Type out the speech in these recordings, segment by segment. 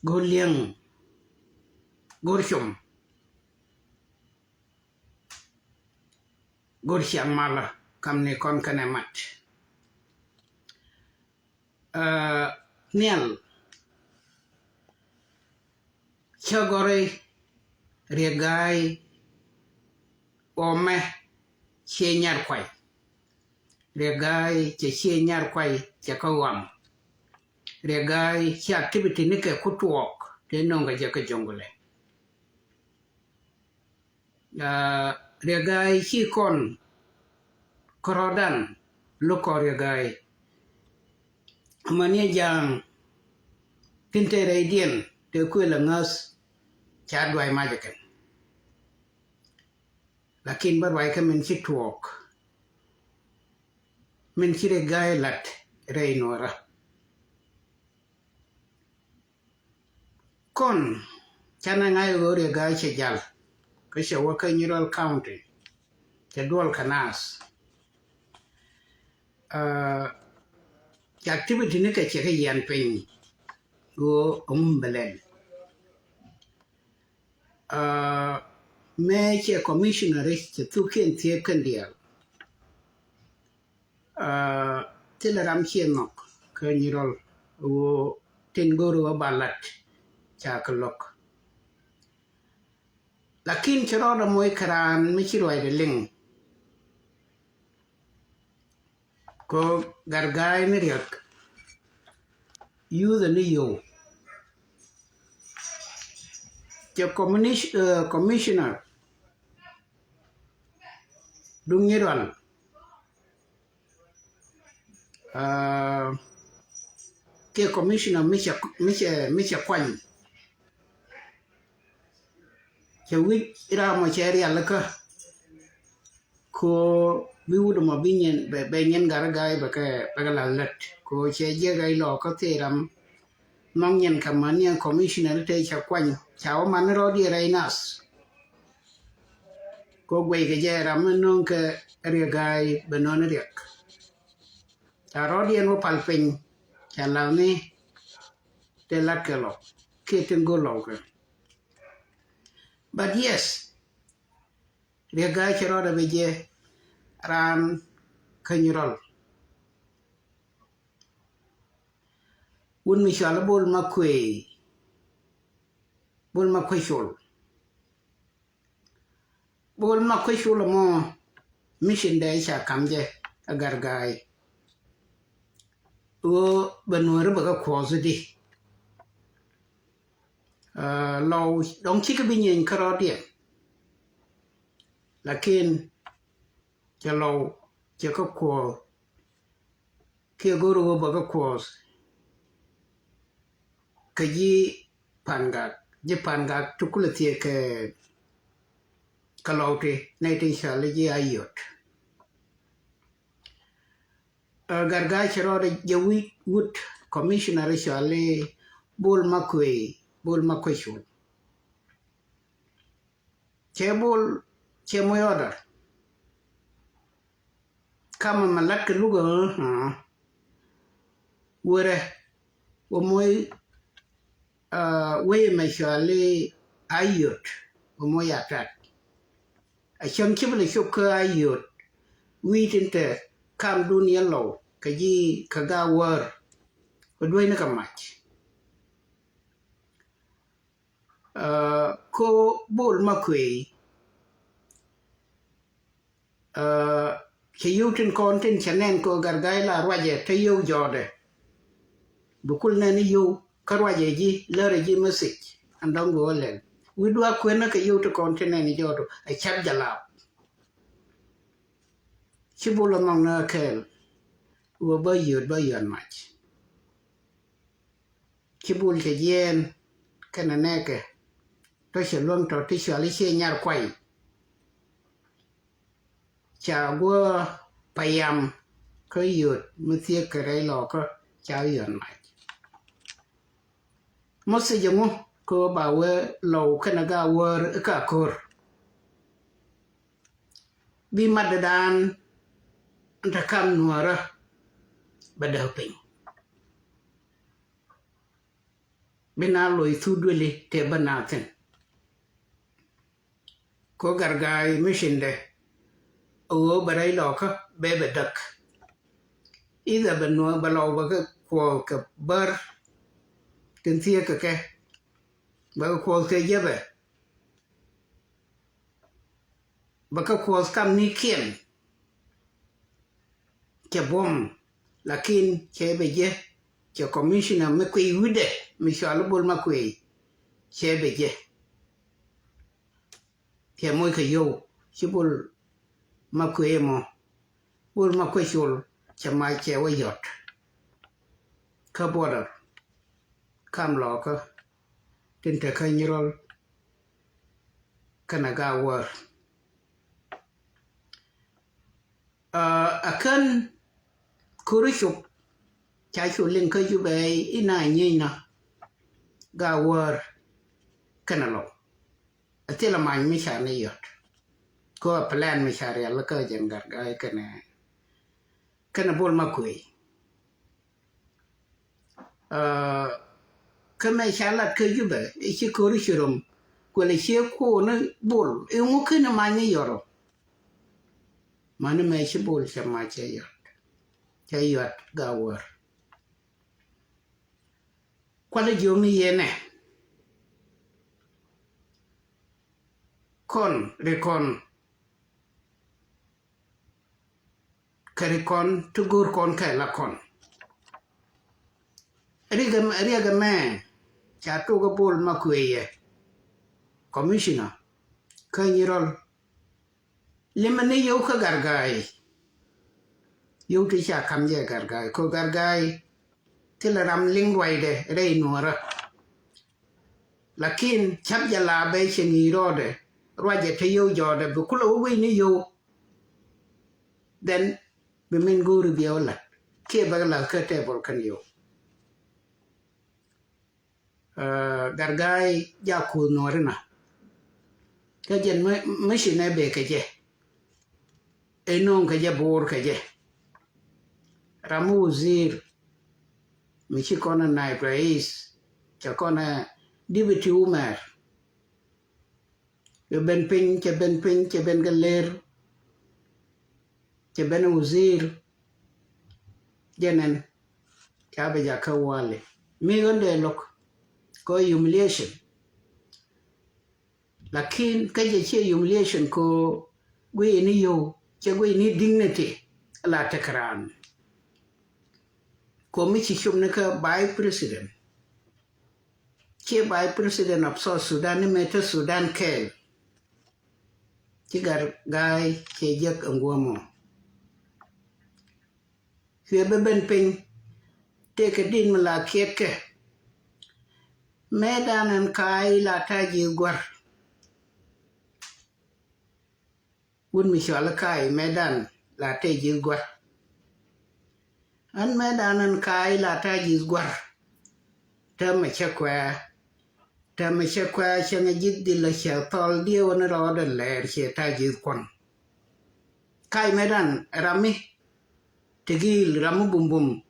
Goliang Gorshum Gorshiang Mala Kamne Kon Kanemat Niel Chagore Regai Ome Chenyar Kwai Regai Chenyar Kwai Chakawam Regai Chi activity Nika Kutuok Tenonga Jaka Jongole Regai Chi Kon Korodan Loko Regai Mania Jang Tinte Radian Te Kuelangas Chadwai Majakan Lakin Barwai Kamin Chituok Min Regai Lat Rainora Kon Chanangai Regai Chajal Kasha Waka Neural County Jadwal Kanas activity Nika Cheka Yan Ping go Umbelen Major Commissioner Tukin Theakandial Tilaram Chienok Colonel who Tinguru Balat Chakalok Lakin Charada Moikaran Michiroi the Ling Ko Gargai Miriak You the Neo The Commissioner Dungiran The Commissioner Misha Kwan The week Rama Cherry Alaka Ko Biwood Mobinian Banyan Garagai Bagalat Ko Chejagai Law Coteram Mangan Kamanian Commissioner Take a Kwan Chow Manrodi Reinas Go Wake Ramanunka Regai Benoneriak Arodian Opalping Chalani De Lacalo Kitten Gologa. But yes, Regai Charoda Vije Ram Kanyurol Wun Michal Bull Makwe Bull Makwishul Bull Makwishul mo Mission Daisha Kamje Agargai O Benurabaga Quasity Low Don't Chickabinian Carodian Lakin Jello Jacob Quo Kiaguru Baga Quos Kaji Pangak Japangak Tukulatia Kalauti Natin Shalaji Ayot Gargai Charada Jawit Wood Commissioner Shale Bull Makwe Bull Makwishul Chebul Chemoyoda Kama Malaka Luga Were Omoy Way Mashale Ayot Omoyatat A Shamkibble Shuka Ayot Wheat into Kam Dunia Low Kaji Kaga War Udwinaka match Ko Bull Makwe Chayutin content Chanen ko Gargaila Raja Tayo Jorde Bukul Nani you Karaja ji Lere ji message and don't go len. We do a quena you to content any jodo a chap jalap. Chibul among her kel who buy you much. Chibul Chayen Kananeke Tosha Lung to Tisha Alicia Nyar Kwai Chagua Payam Kayut Muthia Kare Locker Chayan Mike. Most Jamu ko Bawe Low Kanaga were a kakur. Be Madadan and a Kam Nuara Badoping. bina lo thudwele te banaten ko gargai mishinde o barai loka bebe dak ida benua balaw baga ko ka bar tintia ka ke baga ko ke jebe baga ko kam ni kien ke bom lakin ke beje ke commissioner me kwe wude mi shalo bol ma kwe ke beje ke moy ke yo chibul ma kwe mo bol ma kwe shul ke ma ke wa yot ka border kam lo ka tin te ka nyirol kana ga war akan kurishuk cha chu ling ka ju be ina nyina ga war kana lo atela man mi cha ne yot ko plan mi cha ya la ka jen gar ga kana bol ma kwe kama cha la ka ju be chi kurishurum ko le che ko na bol e ngo kana man ni yoro man me chi bol cha ma che yot ga war kwale jomi yene kon rekon karikon tugur kon kala kon riga me cha to ga bol makweye commissioner kanyirol limane yo ka gargai yo ti cha kamje gargai ko gargai tila ram ling waide rei nuara lakin chap jala be cheni rode roje te yo jode bu kulo wi ni yo then be min guru biola ke bagala ka table kan yo gargai ja ku norina ka jen machine be ke je enon ka je bor ka je ramu zir michi kona naib rais cha kona deputy umar ke ben pin ke ben galer ke ben uzir jenen ka be ja ka wale mi gonde lok ko humiliation lakin ka je che humiliation ko gwe ni yo che gwe ni dignity la takran Committee Shumnaka by President. Che by President of South Sudan, Meta Sudan Kel. Chigar Guy, Chejak and Guamo. Whoever been ping, take a din la keke. Medan and Kai la taji guar. Would Michelle Kai, Medan la taji guar. An medan an kai la ta jis gwar ta mace kwa shanga jiddi la sha tol dia wana roda ler she ta jis kwan kai medan rami tegil ramu bumbum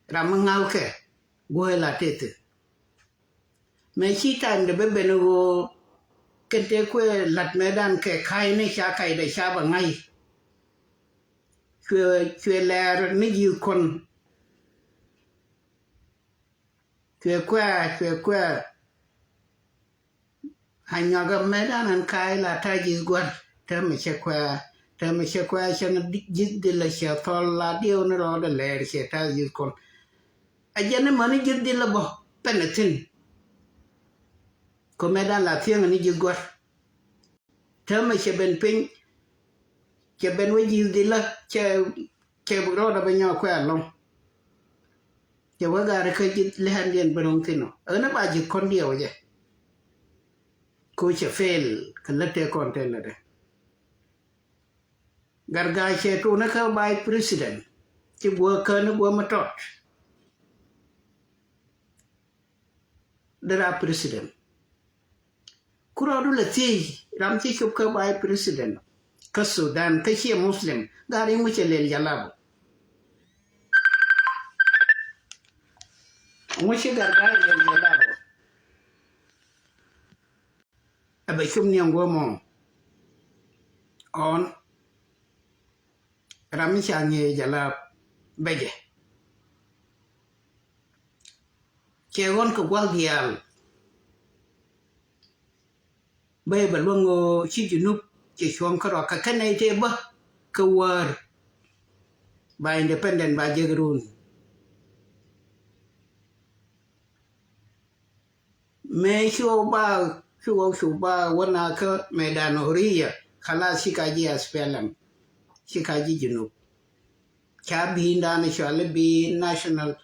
ramu ngauke goe la tete me chi time de bebe no kente kwe lat medan ke kai ne sha kai da sha ba ngai chwe ler ni yu kon chwe kwa hanyaga medan an kai la ta jis gwar ta me che kwa chen jis de la sha tol la dio ne ro de ler che ta jis kon ajane mani jis de la bo penetin ko medan la thieng ni jis gwar ta me che ben ping che ben we jis de la che bro da benyo kwa long che wa ga re ke jit le han yen benong tino na ba jit kon dio je ko che fel kan la te kon ten de garga che tu na ka bai president che bo ka na bo ma tot dara president kuro du la ti ram chi chup ka bai president ka Sudan ka che muslim gari mu che lel jalabo Mushi gargai del yelado. Aba shumni ngomo. On ramisha nye jala beje. Chegon ko gwaldial. Bay ba lungo chi junub che chuang karo ka kanai te ba ka war ba independent ba jegrun. Me shu ba wana ka medan horiya khala shikaji aspelam shikaji junub. Cha bi ndana shale bi national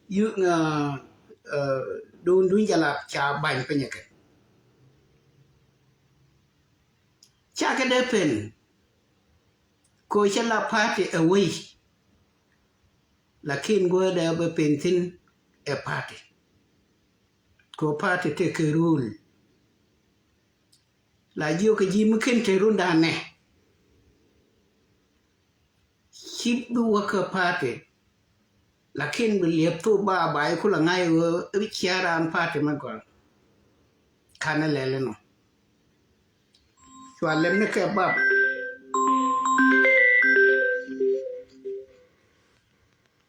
yu dun jala cha ban penyake. Cha ka depen ko chala party away lakin go da ba pentin a party ko party take a rule la jiyo ka ji mukin te runda ne ship du waka party lakin bi liep to ba ba ku la ngai wo bi chiara an party ma go kana lele no so alem ne ka ba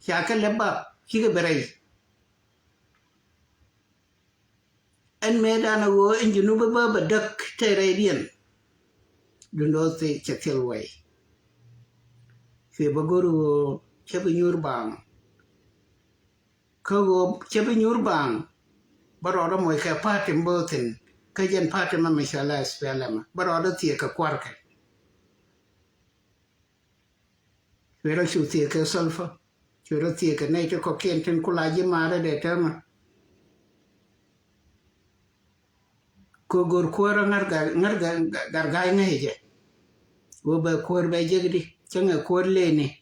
Shaka leba shiga berai en medana go injinu ba dak teredian dundo te chatel way fe bagoro chebe nyurbang ko chebe nyurbang baroda moy ka patim boten ka jen patim ma mishala spelama baroda tie ka kwarka fe ro shu tie ka sulfa Churo tie ka nei to ko kenten kulaji mare de tema. Ko gor kuara ngarga ngeje. Wo ba kuar ba jegdi changa kuar lene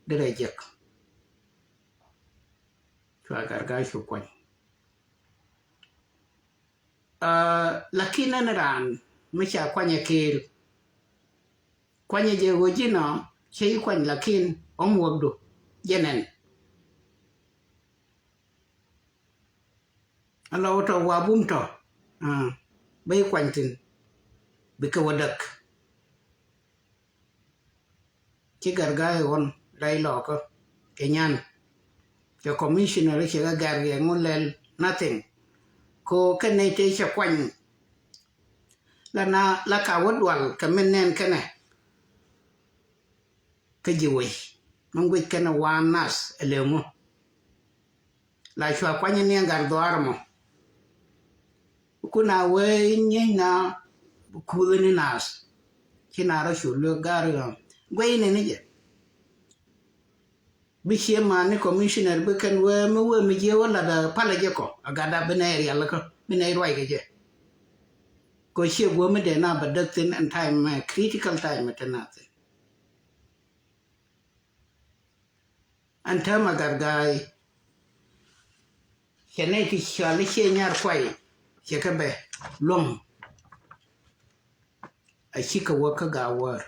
de rejek. Chua garga shu kwan. Lakina naran mecha kwanya kir. Kwanya je wojino chei kwan lakin omwogdo. Jenen alo to wabum to bay kwantin bika wadak ci gargaay won ray loko kenyan the commissioner ci ga garge ngolel nothing ko kene te ci kwan la ka wadwal ka menen kene ka jiwe Mangwit kana wanas elemo. La chwa kwanya ni ngar doarmo. Kuna we nyina kuwe ni nas. Kina ra shulu garu. Gwe ni nije. Bishie mani commissioner biken we mi je wala da pala je ko. Agada benair yalla ko. Benair wai ke je. Ko shie go me de na badaktin and time critical time tenate. Anta magargai kene ti chale che nyar kwai che kabe long a chika waka gawar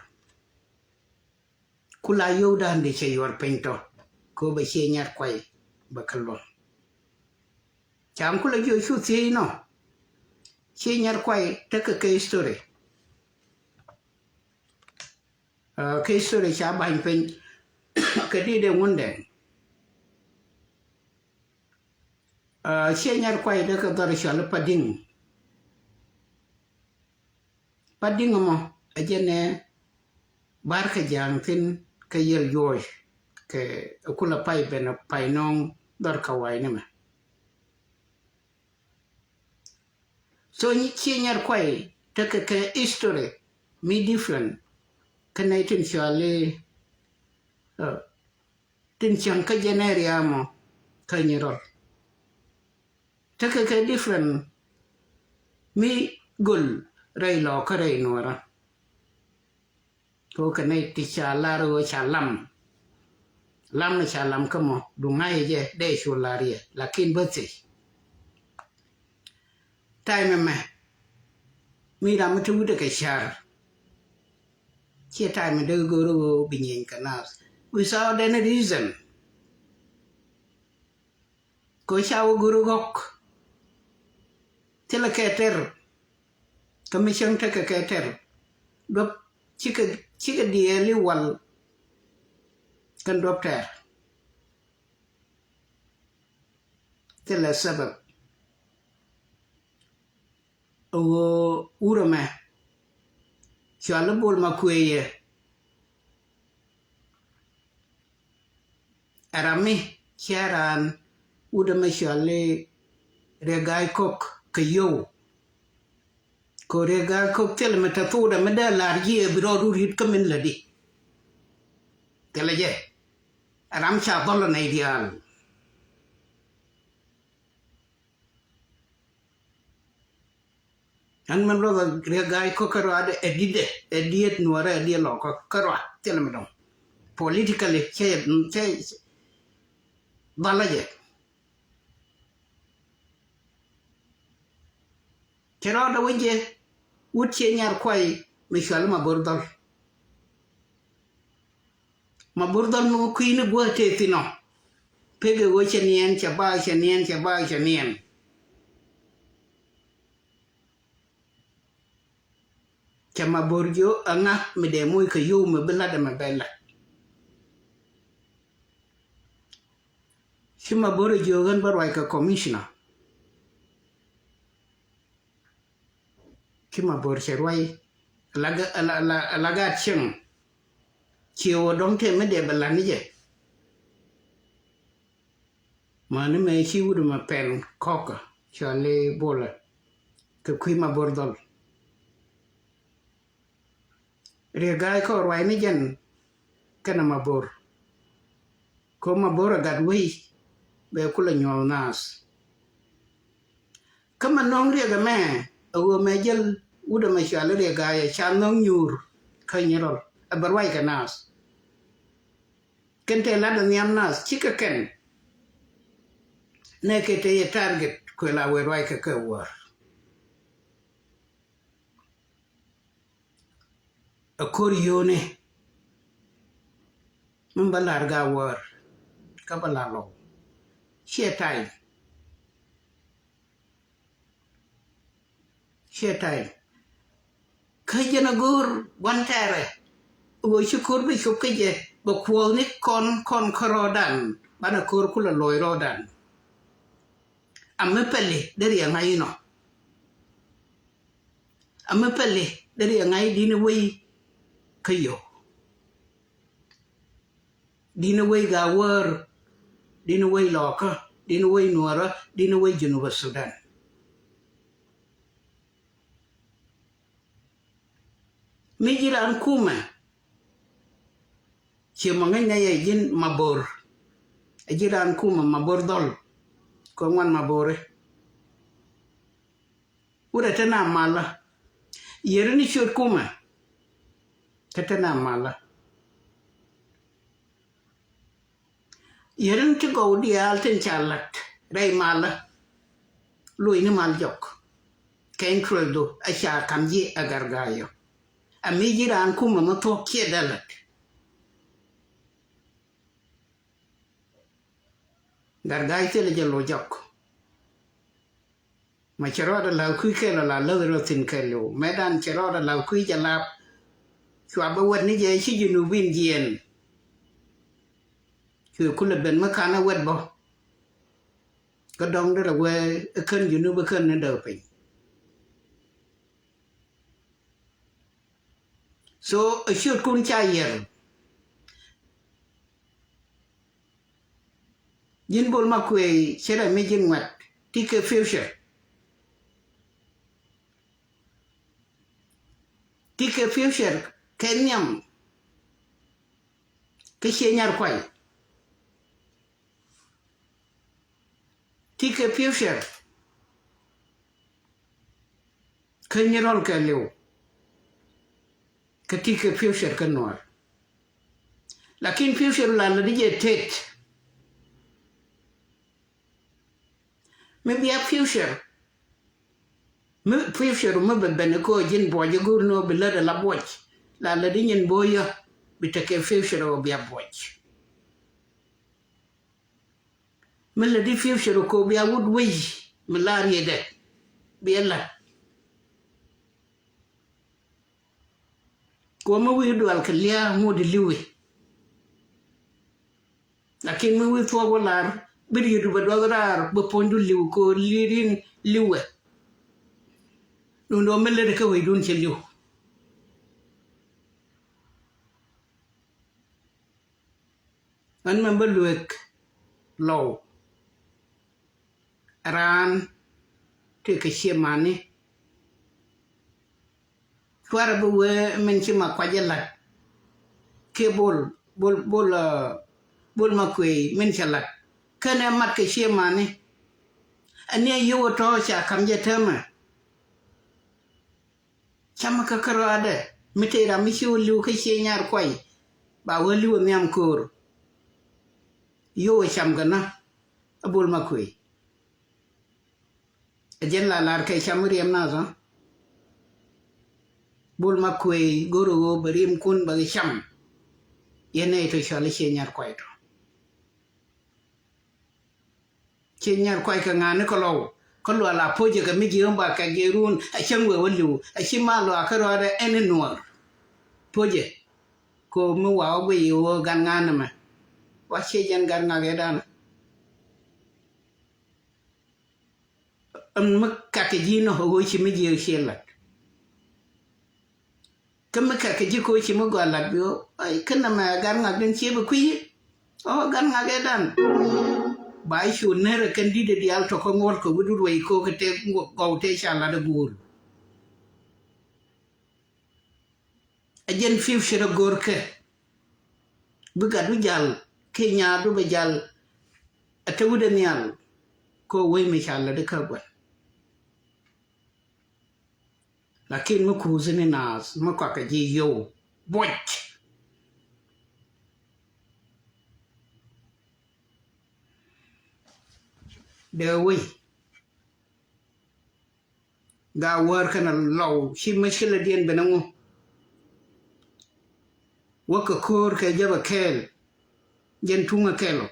kula yoda de che yor pento ko be che nyar kwai bakalon cham kula jo shu ti no che nyar kwai ta ka history ka history cha ban pen ka di de wonde che nyar kwai de ka dar shal pading mo ajene barka jangtin ka yel yoy ke kula pai bena pai nong dar ka wai ne so ni che nyar kwai ta ka history mi different kanaitin shale tin chang ka jeneria mo ka nyiro taka ka different mi gul rai lo ka rai nora ko ka nei ti cha la ro cha lam na cha lam ka mo du ngai je de shu la ri lakin bati time me mi ra mu de ka shar che time de go ro binyin ka nas without any reason ko shawo guru gok tela keter commission ta keter dop chika dieli wal kan doctor tela sabab o urama shala bol makweye arami charan udama shale regai kok kayo ko regai kok tela metafoda meda larji biro rurit kamin ladi tela je aram cha bola na ideal an man lo regai kok karo ada ediet nuara edia lo kok karo tela medong politically che balaje kero da wije utche nyar kwai mishal maburdal no kuine gote tino pege go chenien chaba chama borjo anga mede moy ka yo me belada me bella shima borjo gan barwai ka commissioner kima bor cherwai laga cheng chiwo dong te mede bella ni je mane me chi wudu ma pen koka chale bola ke kuima bordol regai ko rwai ni jen kana mabor ko mabor gad wei be kula nyol nas kama nong rega me o me jel uda ma shale regai chan nong nyur kanyerol abarwai ka nas kente lada nyam nas chika ken ne kete ye target ko la werwai ka war akorione mambalar ga war kabalalo shetai kajana gur wantare wo shukur bi shukje bo kwoni kon korodan bana kor kula loy rodan amepele dari ngai no amepele dari ngai dine wei kayo dina way ga war dina way loka dina way nuara dina way Junuba Sudan mijiran kuma chemanganya ya jin mabor ajiran kuma mabor dol ko ngwan mabore ura tana mala yerni shur kuma katana mala yeren ti go di alten chalat ray mala lui ni mal jok ken kredo acha kamji agargayo amijiran kuma mato kiedalat gargai tele jelo jok ma cheroda la kui kelo la lo tin kelo medan cheroda la kui jalap chwa ba wad ni je chi junu bin jienคือคุณเป็นมะขานเวทบ่ก็ดองได้ละเวขึ้นอยู่นู่นบ่ขึ้นนั่นเด้อไป so ชุดคุณใจเย็นยินบลมาคุยเชื่อไม่จริงวัดที่คือฟิวเจอร์ที่คือฟิวเจอร์แค่นี้ก็เชียร์ยาร์ควายที่ฟิวเจอร์เคยมีรอลกันเร็วก็ที่ฟิวเจอร์กันหน่อยลักษณะฟิวเจอร์ลาลดีเจเท็ดไม่มีฟิวเจอร์ไม่เป็นก็ยินบ่อยกูโนบิลเลอร์ลาบวชลาลดียินบ่อยบิดตะเกียบฟิวเจอร์ว่าบิอาบวช mình là đi phiêu sửa cô bia wood way mình la gì đấy bia là cô mới vui đuổi cái lia mua đi lưu lakin mới vui thua qua là bây giờ được đuổi ra bữa pon du lưu cô lirin lưu luôn đó mình lấy cái vậy luôn chơi lưu anh mình bắt được lâu ran thì cái xe mà này qua bữa mình chỉ mặc quay lại cái bol mà quỳ mình chỉ lại cái này mặc cái xe mà này anh ấy yêu to chả cầm gì thêm à chăm cái caro ở đây mình thấy là mình siêu lưu cái xe nhà quay bảo lưu mình am cور yêu chăm cái na bol mà quỳ dân là cái chăm riêng na rồi bol ma kwe goro go berim kun bagi sham yene to shale chenyar kwai to chenyar kwai ka ngane ko lo la poje ka mi giom ba ka gerun a changwe walu a shima lo ka ro da ene nuor poje ko mu wa we yo gan ngane ma wa che jan gan ngage dan makka ke jino ho chi mi gi shela kama ka ji ko chi mo gala bio ai kana ma gan ngak den chi bu kwi o gan ngak edan bai shu ne re kan di de dial to ko ngor ko budu wei ko ke te go te shala de bur ajen fiu shira gor ke bu ga du jal ke nya du be jal atawu de nyal ko wei me shala de ka gwa lakin mu ku zini nas mu ka ji yo boch de we ga war kana law shi mashkila dien benango waka kor ka jaba kel jen tunga kelo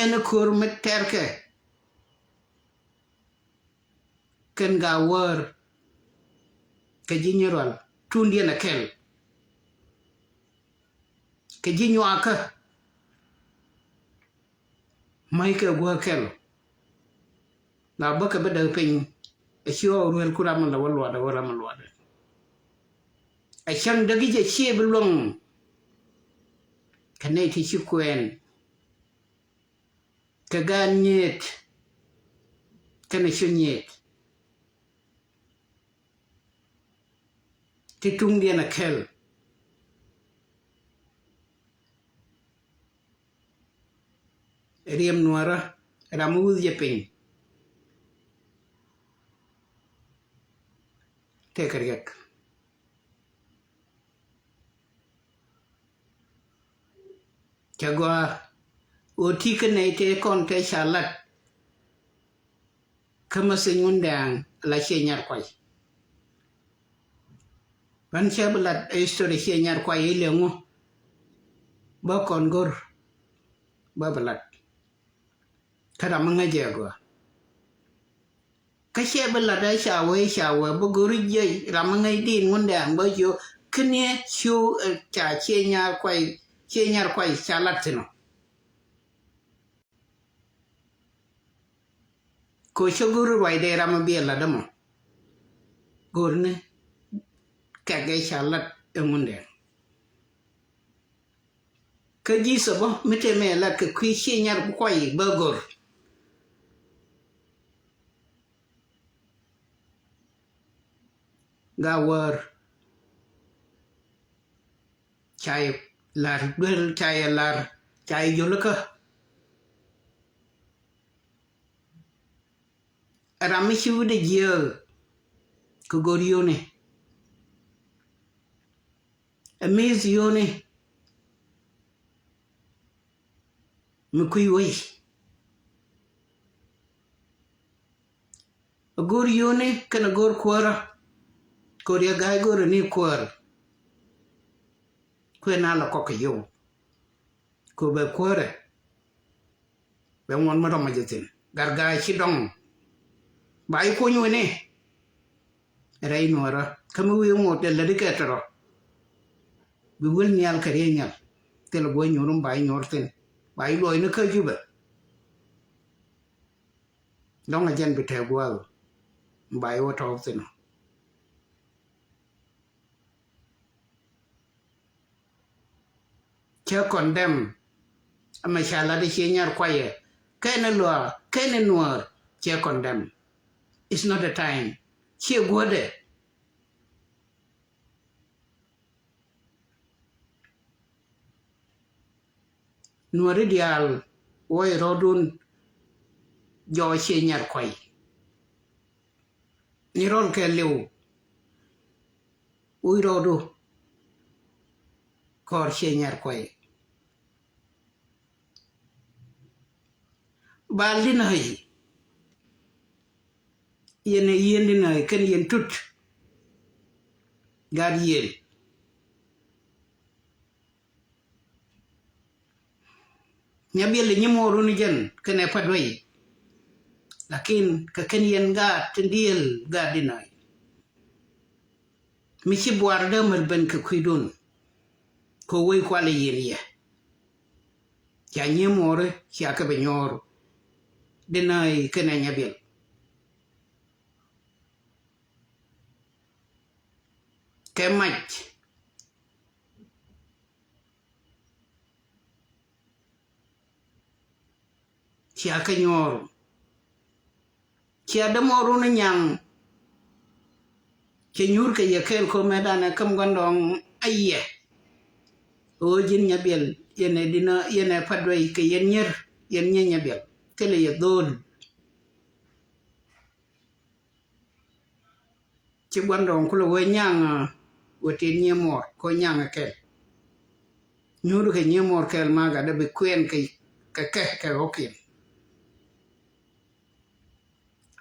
ena kor met terke ken ga war ke jinyeral tundi na kel ke jinyo aka mai ke gwa kel na baka bada pin e shiwa ruel kura man la walwa da wala man wada a shan da gije she bulong kanai ti shikwen ka ganyet kana shunyet ti tung dia na kel riem nuara ramu je pin te kariak chagwa oti kanai te kon te shalat kama singundang la shenyar kwai ban chabalat story shenyar kwai ilengo ba kon gor ba balat kada mangaje gwa ka shebalat da shawe bu gurije ramangai din ngundang ba yo kne chu cha shenyar kwai shalat tino ko shoguru wai de ramabiela damo gorne kage shalat ngundang ka ji sabo mete me la ka kwi shenyar kwai bagor gawar chai lar duel chai lar chai yolaka ramishu de je ko gorione amizione mukui wei gorione kana gor kwara koria gai gor ni kwar kwena la kokayo ko be kore be mon ma ma jetin garga ci dong bay ko ñu ne ray nora kamu wi mo de la diketro bi wul nyal kare nyal tel bo ñorum bay ñorten bay loy na ka juba dong a jen bi te gwal bay wo taw tin che condemn ama shala de che nyar kwaye kene lo kene noir che condemn it's not the time che gode noir dial oy rodun jo che nyar kwaye ni ron ke lew uy rodu kor che nyar kwaye balin hay yene yendina ken yen tut gad yen nyabiel nyimoru ni jen kene padway lakin ka ken yen ga tendiel gadinay mi ci boar de mer ben ka kuidun ko way kwale yen ye ya nyimore ya ka benyor dinay kene nyabiel ke mach ya ka nyor ya de moru na nyang ke nyur ke yekel ko medana kam gondong ayye o jin nyabiel yene dina yene padway ke yen nyer yen nyabiel tele ye dol ci gondong kulo we nyang wote nyemor ko nyang kel nyuru ke nyemor kel maga de be kwen ke okin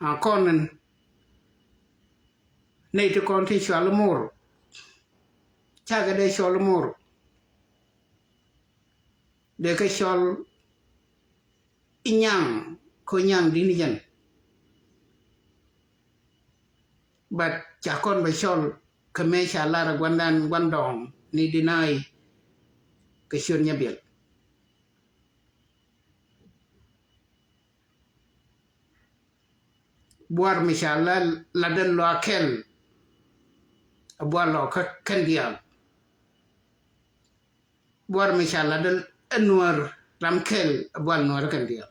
a konen nei to kon ti shalmor chaga de shalmor de ke shol inyang ko nyang dinijan but chakon be shol kame shalara gwandan gwandong ni dinai ke shon nyabiel buar mishala laden lo akel abualo ka kandial buar mishala del anwar ramkel abual nuar kandial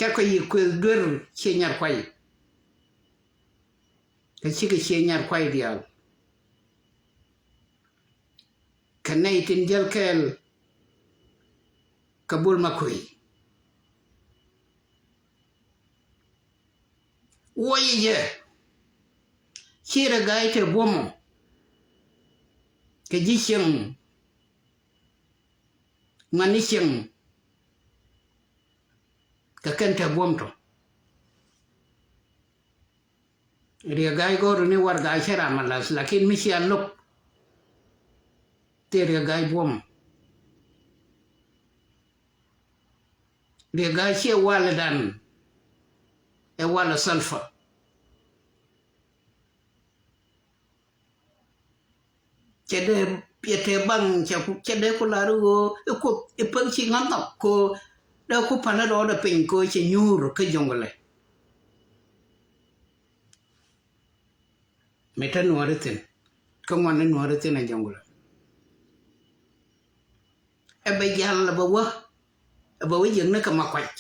chako yi kwel dur chenyar kwai ka chike chenyar kwai dial kanai tin jalkel kabul makui woye chira gaite bomo ke jisheng manisheng ka kenta bomto ria gai gor ni war ga shara malas lakin mishi alok te ria gai bom ria gai she waladan e wala salfa chede piete bang chede kularu ko e pangchi ngam ko da ku pana do da pin ko che nyur ke jongole metan waritin ko man waritin a jongole e be yalla ba wa jeng na ka makwach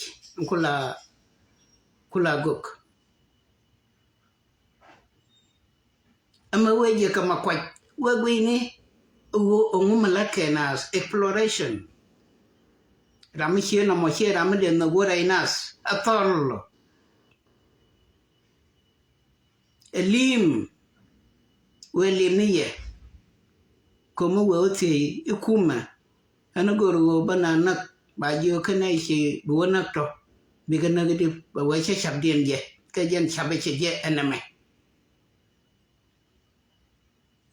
kula gok ama weje ka makwach wagwini ongu malake nas exploration ramishie na moshie ramide na gora inas atol elim welimiye komo wote ikuma anagoro banana bajo kana shi buwana to bigana gidi ba wace shabdien je kajen shabeche je eneme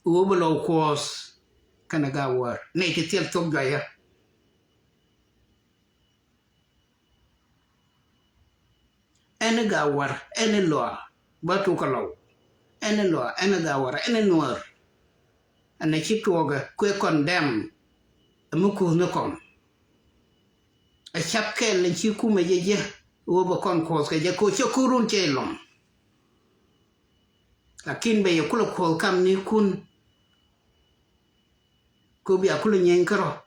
ubolo kos kana ga war nei ti tel tok ya ene ga war ene lo ba tu ka lo ene lo ene ga war ene nuar ane chi tuoga kwe condemn mu ku no kon a chap ke len chi ku me ye wo ba kon ko ke je ko cho kurun che long lakin be yo ko kam ni kun ko bi akulu nyen karo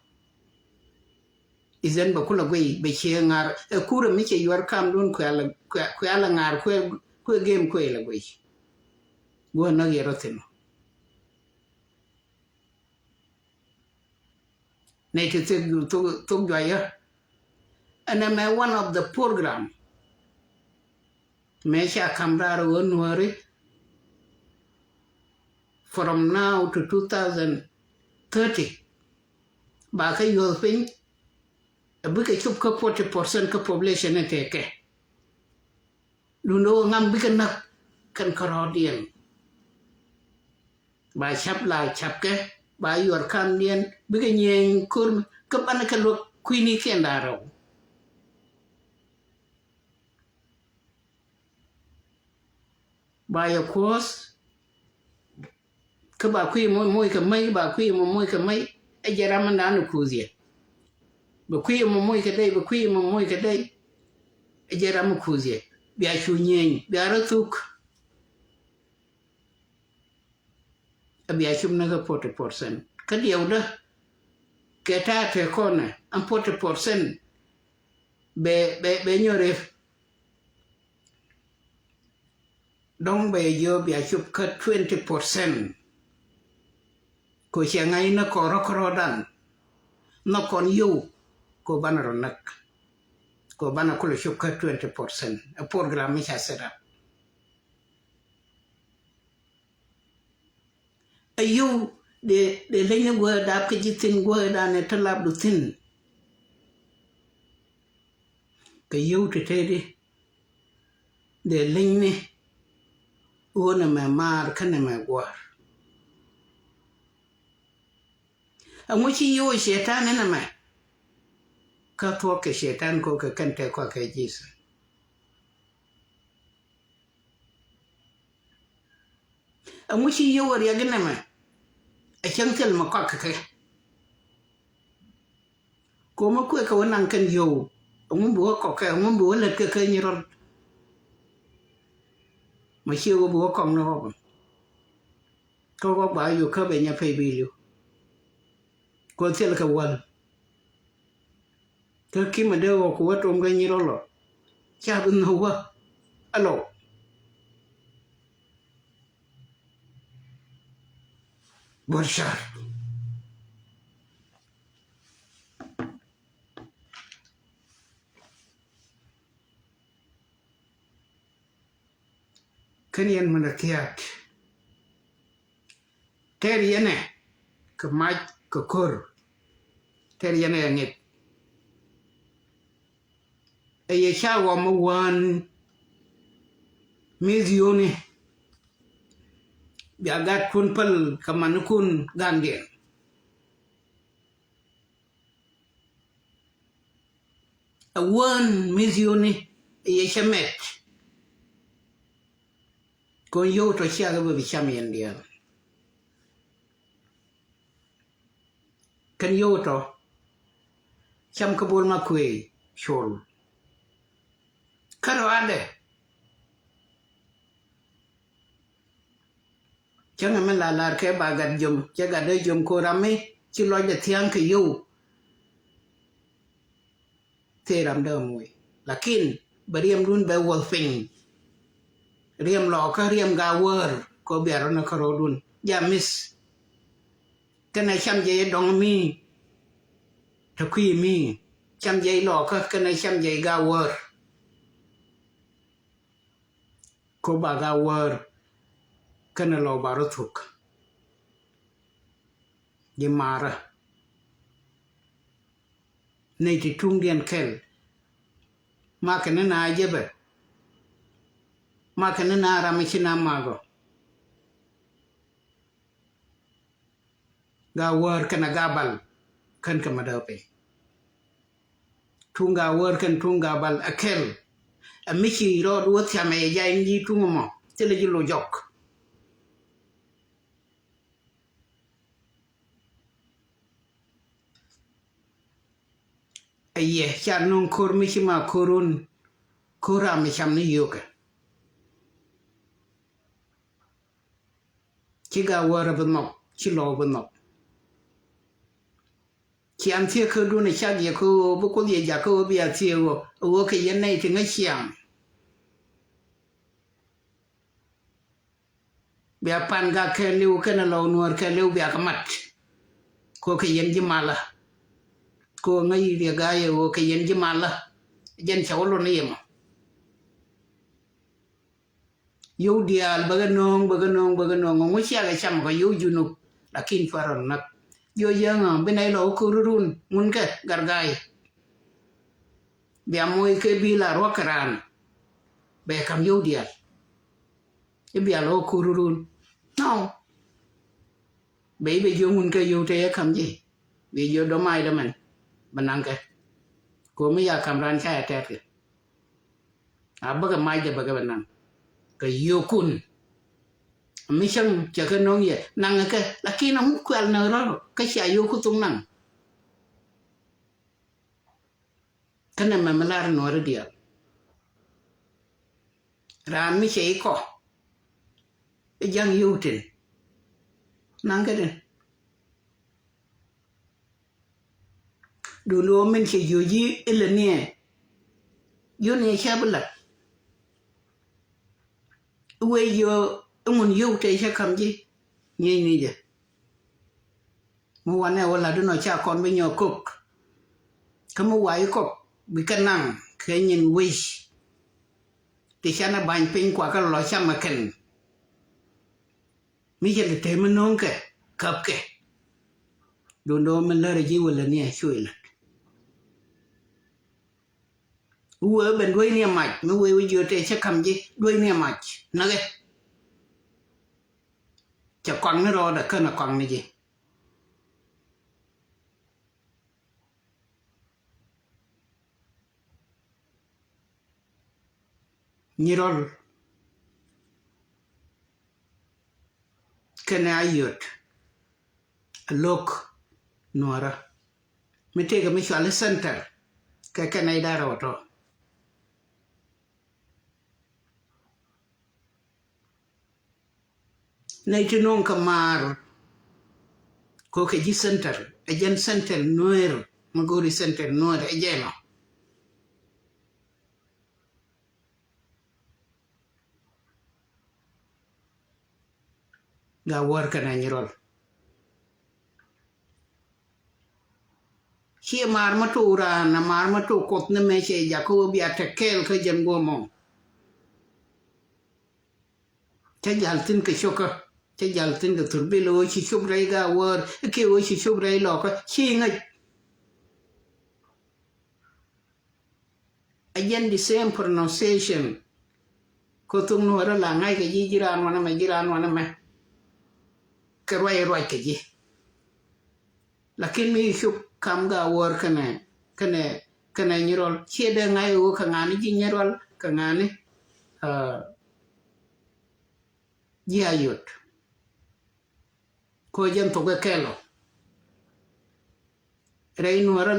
izen ba kula gwe be che ngar e kura mi che yor kam dun ko ala ngar ko game ko la gwe go na yero teno nei te to ya and I'm one of the program me sha kamrar won wori from now to 2030 ba ka yo pin bu ka chup ka 40% ka population ne teke luno ngam bi kan nak kan karodian ba chap la chap ke ba yor kam dien bi ka nyen kur ka ban ka lo kwini kendaro ba ya kos ka ba kwi mo ka mai ba kwi mo ka mai a jera man da no kuzie ba kwi mo ka dai ba kwi mo ka dai a jera mo kuzie bi a chu nyen bi a ratuk a bi a chum na ka 40% ka dieu da ke ta te kona an 40% be nyore dong be yo bi a chup ka 20% ko che ngai na ko ro dan no kon yo ko bana ro nak ko bana ko chup ka 20% a program mi cha sera ayu de lenye wo da ke jitin wo da ne talab du tin ke yo te di de lenye wo na ma mar kana ma gwar amuchi yo shetan na ma ka to ke shetan ko ka kante ko ke jisa amuchi yo war ya gina ma a chankel ma ka ka ko ma ko ka wannan kan yo mun bo ko ka mun bo la ka ka nyiro ma chi wo bo ko no ko ba yo ka be nya pe bilio ko tel ka wal ka ki ma de ko wa tom ga nyiro lo cha bu no wa alo borshar kan yan mana kiat ter yene ka maj ka kor ter yene ngit e ye sha wa mo wan mizioni biagat kun pal kamanukun gandien a wan mizioni e ye shamet con yo to sia ga bi chamien dia kan yo to cham kabul ma kwe chol karo ade chẳng hạn là cái bà gặt dùng chứ gặt đây dùng cô rắm ấy chứ lo cho thiang cái yêu thế làm đỡ mùi là kín bà riêng luôn bà wolfing riêng lọ cái riêng gà word có bè nó nó khổ luôn ya miss cái này chăm dây đông mi thật quy mi chăm dây lọ cái này chăm dây gà word có bà gà word kana lo barutuk di mara nei ti tungdian kel ma kana na jebe ma kana na ramachina mago ga wor kana gabal kan kama dape tunga wor kan tunga bal akel amichi ro do tiame ya inji tungo tele jilo jok aye cha non kor michi ma korun kora mi cham ni yoke chiga wor benok chilo benok chi an tie ko du ne cha ye ko bu ko ye ja ko bi a tie wo ke yen nei tin chiang bia pan ga ke liu ke na lo nuor ke liu bia kamat ko ke yen ji mala ko ngai ri ga ye wo ke yen ji mala jen cha lo ne yema yu dial baga nong ngo chia ga cham ko yu junu lakin faron nak yo yang benai lo kurun mun ke gargai bia moy ke bila ro karan be kam yu dial e bia lo kurun no be yo mun ke yu te kam ji be yo do mai da man banang ke ko mi ya kam ran cha te ke abaga mai de baga banang ke yo kun mi chang cha ke nong ye nang ke lakin nó kwel na ro ke cha yo ku tung nang kana ma malar no ro dia ran mi che ko e jang yu tin nang ke den du lo men che yo ji ele ne yo ne cha bla we yo mun yu te cha kam ji ni je mu wane wala du no cha kon bi nyo kok kamu wai kok bi kanang ke nyin wish ti chana ban pin kwa ka lo cha ma ken mi je le te mun non ke kap ke du do men la ji wala ni chui la uwe ben doi ni mach mu we yo te cha kam ji doi ni mach na ge cha kwang ni ro da kana kwang ni ji Nirol kene ayot lok nuara mitega mishwale center ka kene idara wato naitinong kamar ko ke ji center ajen center nuer magori center nuer ajeno ga war kana nyirol Chia mar ma tu ra na mar ma tu kot na me che ja ko bi atakel ka jem go mo cha jal tin ke shoka cha jal tin ke tur bi lo chi shub rai ga war ke o chi shub rai lo ka chi ngai again the same pronunciation ko tung no ra la ngai ke ji jiran wana me ke roi ke ji lakin mi shub kam ga war kana nyirol chede ngai o ka ngani ji nyirol ka ngani ji ayot ko jen to ga kelo rei nuara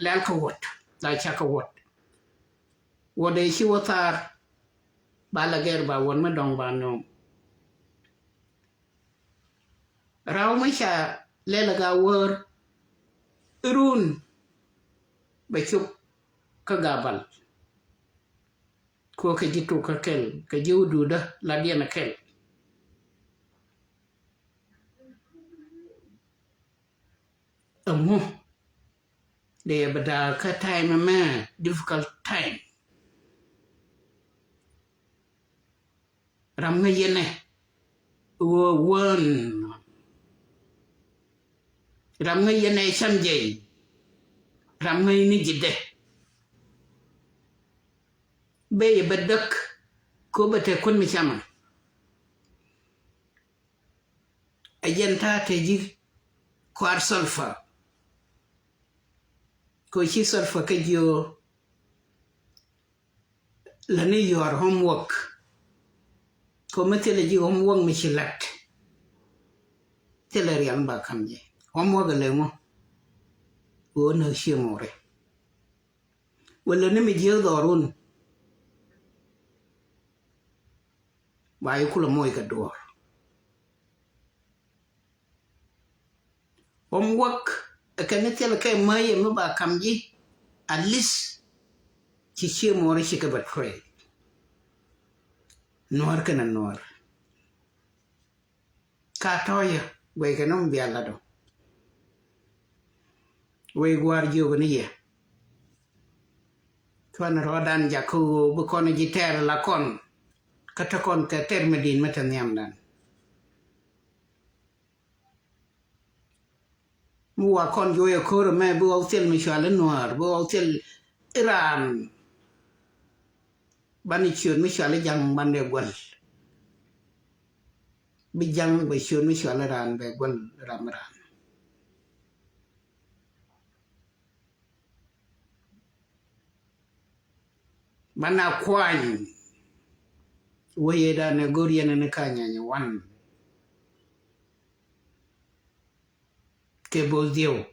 la ka wot la cha ka wot wode shi wotar bala ger ba won ma dong ba no raw ma sha lela ga wor run ba chup ka gabal ko ka jitu ka kel ka jiwdu da la diena kel amu de bada ka time ma difficult time ram nga yene wo won ram nga yene samje ram nga ni jide be badak ko bate kun mi chama ajen ta teji kwar sulfur ko chi sulfur ka jo lani your homework ko metele ji homework michilat tele riang ba kamje homework le mo wo no shimore wala ne mi je dorun ba yi kula moy ka dor homework kan tele kay maye mo ba kamji at least ci shimore shi ka bat pray noir kana noir ka toya we kanom biala do we gwar jogo ni ye tuan rodan jaku bu kon jiter la kon kata kon ka termedin matan yam dan mu wa kon joye ko me bu hotel mi shala noir bu hotel iran bani chun mi shala jang bande gwal bi jang be chun mi shala ran be gwal ramran mana kwany waye da na goriya na kanya nya wan ke bozdio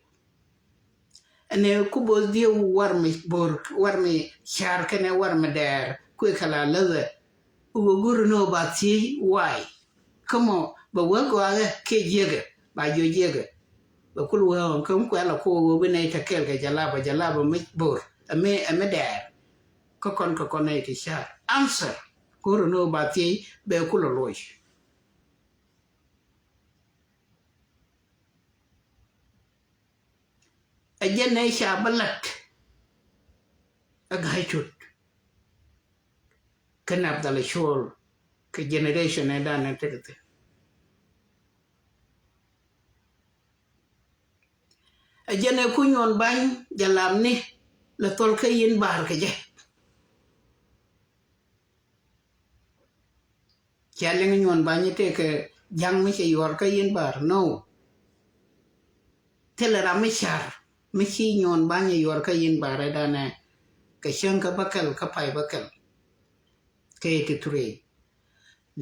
ene ku bozdio war mi char kene war mi der ku kala lawe u guru no ba ti why kamo ba wago aga ke jege ba jo jege ba kul wa kam ku ala ko go bene ta kel ga jalaba mi bor ame der ko kon ai ti sha answer guru no ba ti be kul loy ajen ne sha balat agay chut kan abdal shol ke generation e dan ne tete ajen ne kunyon ban jalam ni la tol ke yin bar ke je challenge nyon ban te ke jang mi che yor ke yin bar no telera mi char mi chi nyon ban yor ke yin bar da ne ke shen ka bakal ka pai bakal ke ti tre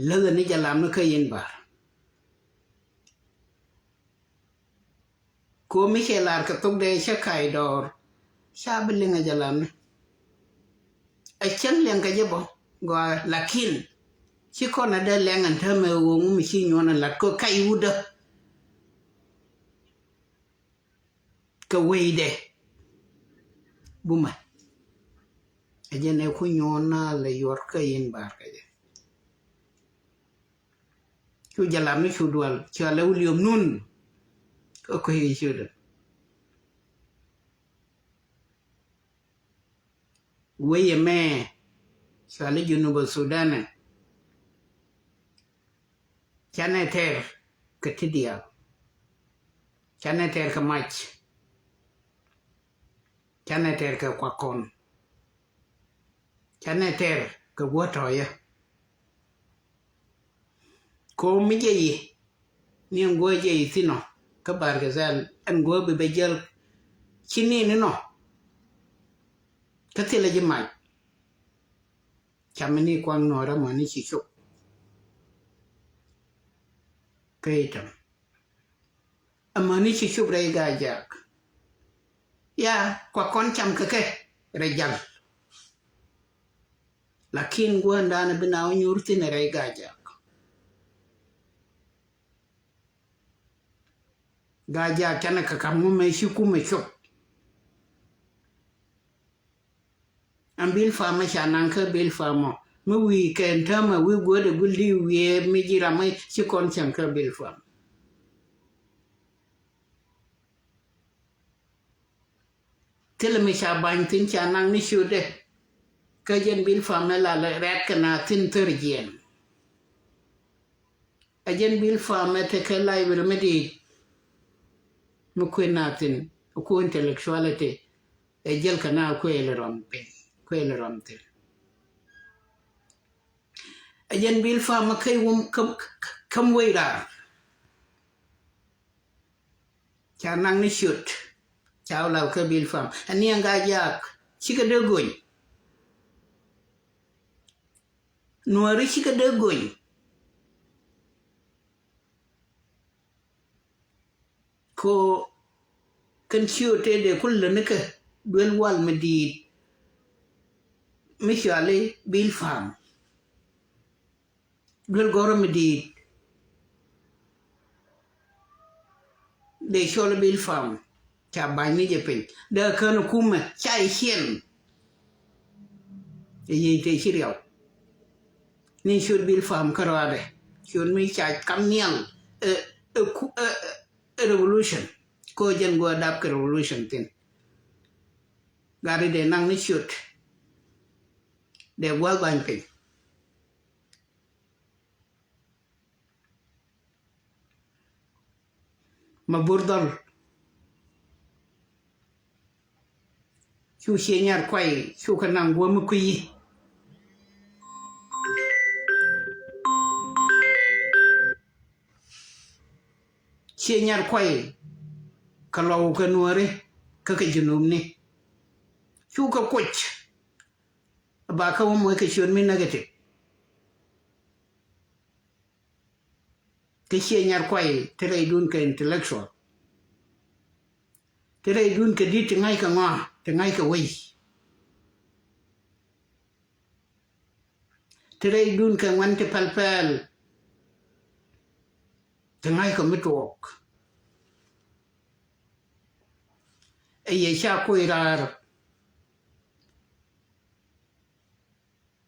le ni jalam ke yin bar ko mi che lar ka tok de sha kai dor sha bilinga jalam a chen leng ka je bo go lakin chi con ở đây leng an thơ mê uống mi chi nyon lat ko kai uda ka wei de buma aje ne ku nyon na le yor ka yin bar ka je ku jalam ni chu dual cha le ulium nun ko hi chu de wei me cha le junu bo sudan chane ter ke tidia chane ter ke mach chane ter ke kwakon chane ter ke wotoya ko mi je yi ni ngo je yi sino ka bar ga zal an go be bejel chini ni no ka tele je mach chamani kwang no ra mani chi chuk kaitam amani chi chuk re ga jak ya kwa kon cham ke re jal lakin gwanda na binaw nyurti ne re ga jak chana ka kamu me shiku me chuk ambil fama chanan ka bil fama mu weekend tama we go de gulli we mi jira mai ci kon chan ka bil fam tele mi cha ban tin chanan ni shude ka jen bil fam la ret kana tin terjen ajen bil fam te ka lai wir medi mu kwenatin ko intellectuality e jel kana ko ele rompe ajen bil fam kai kam waira cha nang ni shoot cha la ka bil fam ani anga jak chika de goy nuari chika de goy ko kan shoot de kullu ne ka duel wal medit mishale bil fam duel goro medit de shole bil fam cha bany ni je pin de kan kuma chai hien ye te chiriao ni should bil fam karade should mi chai kam niang revolution ko jen go adapt revolution tin gari de nang ni should de wa bany pin ma burdal chu xie nhar quay chu kan nang wo mu kui xie nhar quay ka law ka nuore ka junum ni chu ka koch ba ka mo ka chun mi negative cái xie nhar quay thế này đun cái intellectual thế này đun cái đi ngay cả ngõ ngay cả quay thế này đun cái ngoan cái palpal ngay cả mít ruột ấy cha quay ra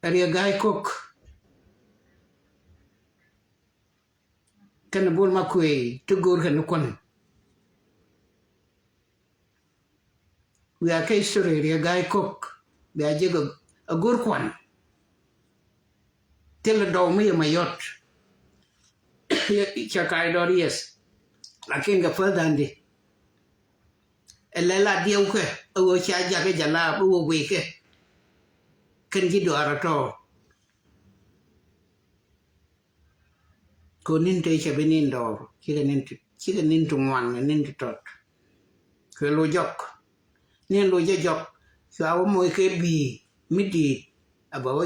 area gai cook kan bol ma kwe to gor kan kon ya kai sore ya gai kok ya je go gor kon tel do mi ma yot cha kai do yes lakin ga fadan di elela diu ke o cha ja ke jala bu we ke kan ji do arato ko nin te che benin do chi ga nin tu ngwan nin tu tot ko lo jok nin lo je jok sa mo ke bi midi abaw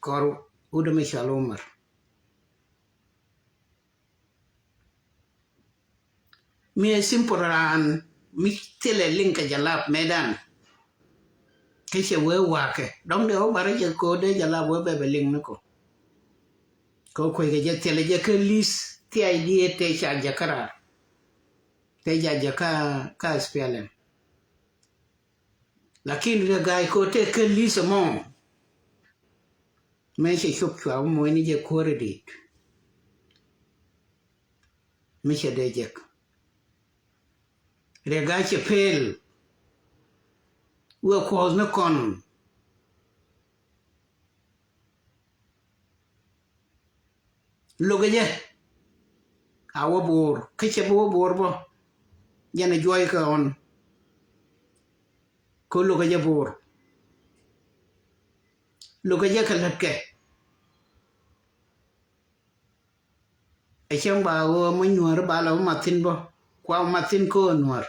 ko uda me shalomar mi simporan mi tele linka jalap medan ke che we wa ke dong de o bare je ko de jalap we be ling nako ko ko ge tele je ke lis ti idea te cha jakara te ja jaka ka spelen lakini de gai ko te ke lis mo me che chup chwa mo ni je ko redit me che de jek re gai che pel wo ko na kon loge je awo bor ke che bo bor bo jana joy ka on ko loge je bor loge je ka lat ke e chang ba wo mo nyuar ba la matin bo kwa matin ko nuar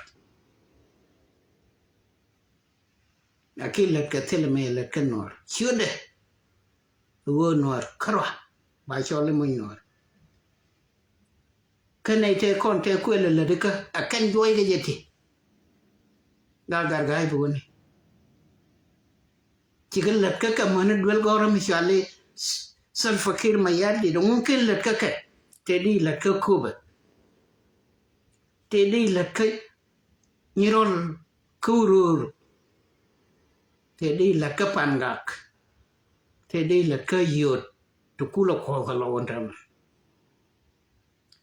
akil lat ke tel me lat ke nuar chude wo nuar karwa ba chole mo nyuar kanai te kon te kwele la de ka akan joy ge yeti gar gai bu ni chigal lat ka man dwel gora mi chale sal fakir ma yadi do mumkin lat ka te di lat ka kuba te di lat ka nirol kurur te di lat ka pangak te di lat ka yot to kula ko la wontam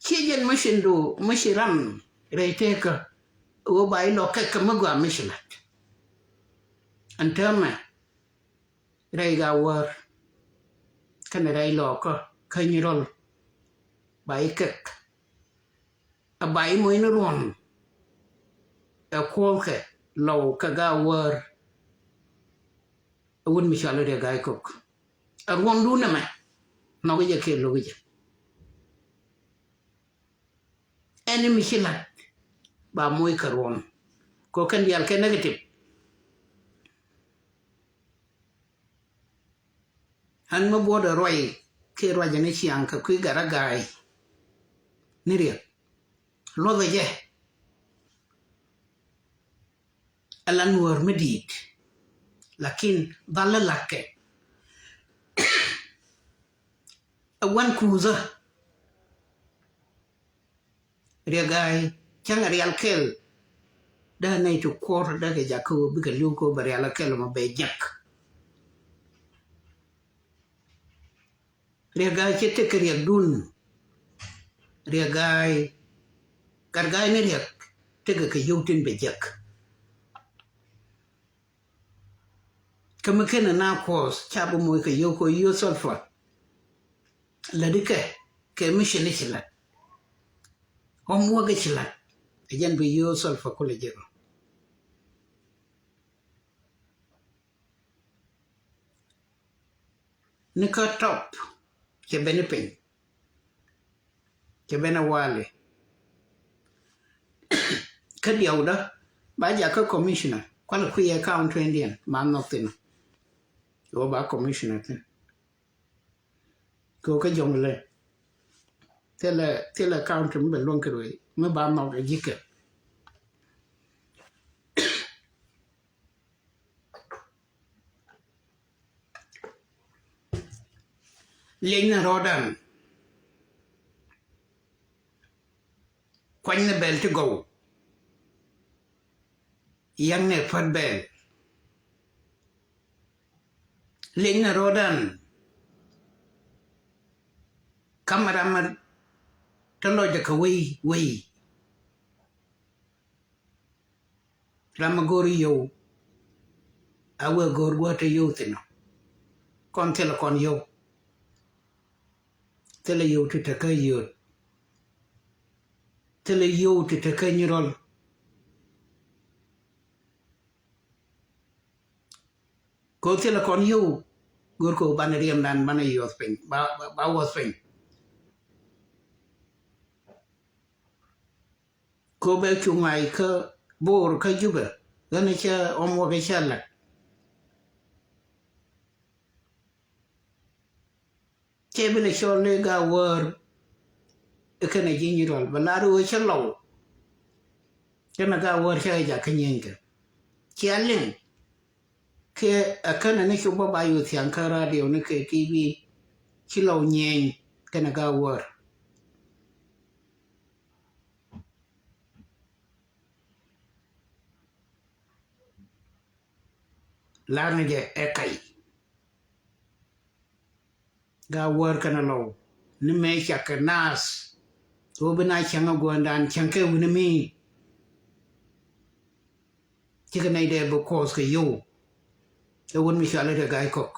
chijen mashindu mashiram reiteka wo bai lo ka magwa mishilat antama reiga war kan rei lo ko kanyirol bai kek a bai mo ina ron a kolke lo ka ga war won mishalo de gai kok a ron du na ma no ge ke lo ge ene mishilat ba muy karon ko kan dial ke negative han mo bodo roi ke roi jane chiang ka kui gara gai ni ria lo de je ala nuor medit lakin dalla lakke awan kuza ria gai chang real kel da nay to kor da ga jakko bi ga lu ko bari ala kel mo be jak ria gai chete ke ria dun ria gai kar gai ne ria te ga ke yutin be jak kama kena na kos chabu mo ke yoko yo sulfur la dike ke mission chilat homo ga chilat ajan bi yo sulfur ko le jero ni ka top ke benepin ke benawale ka diawda ba ja ka commissioner kwala ku ye account indian man nothing yo ba commissioner tin ko ka jong le tele account mbe lon ke ro me ba ma ga jike lena rodan kwanye bel to go yang ne fat bel lena rodan kameraman talo de ka wi ramagori yo awe gor gote yo tino kon tele kon yo tele yo te ka yo tele yo te ka nyirol ko tele kon yo gor ko banariam dan mana yo spin ba wo spin ko be chungai ka bor ka juba gane cha omo be chala chebele chole ga wor ekene jinyirol balaro chalo kana ga wor cha ja kanyenga chialin ke akana ne shuba ba yu tianka radio ne ke tv chilo nyen kana ga wor lana je ekai ga wor kana lo ni me chaka nas to bina changa gondan chanke wini mi chika nay de bo kos ke yo e won mi shala de gai kok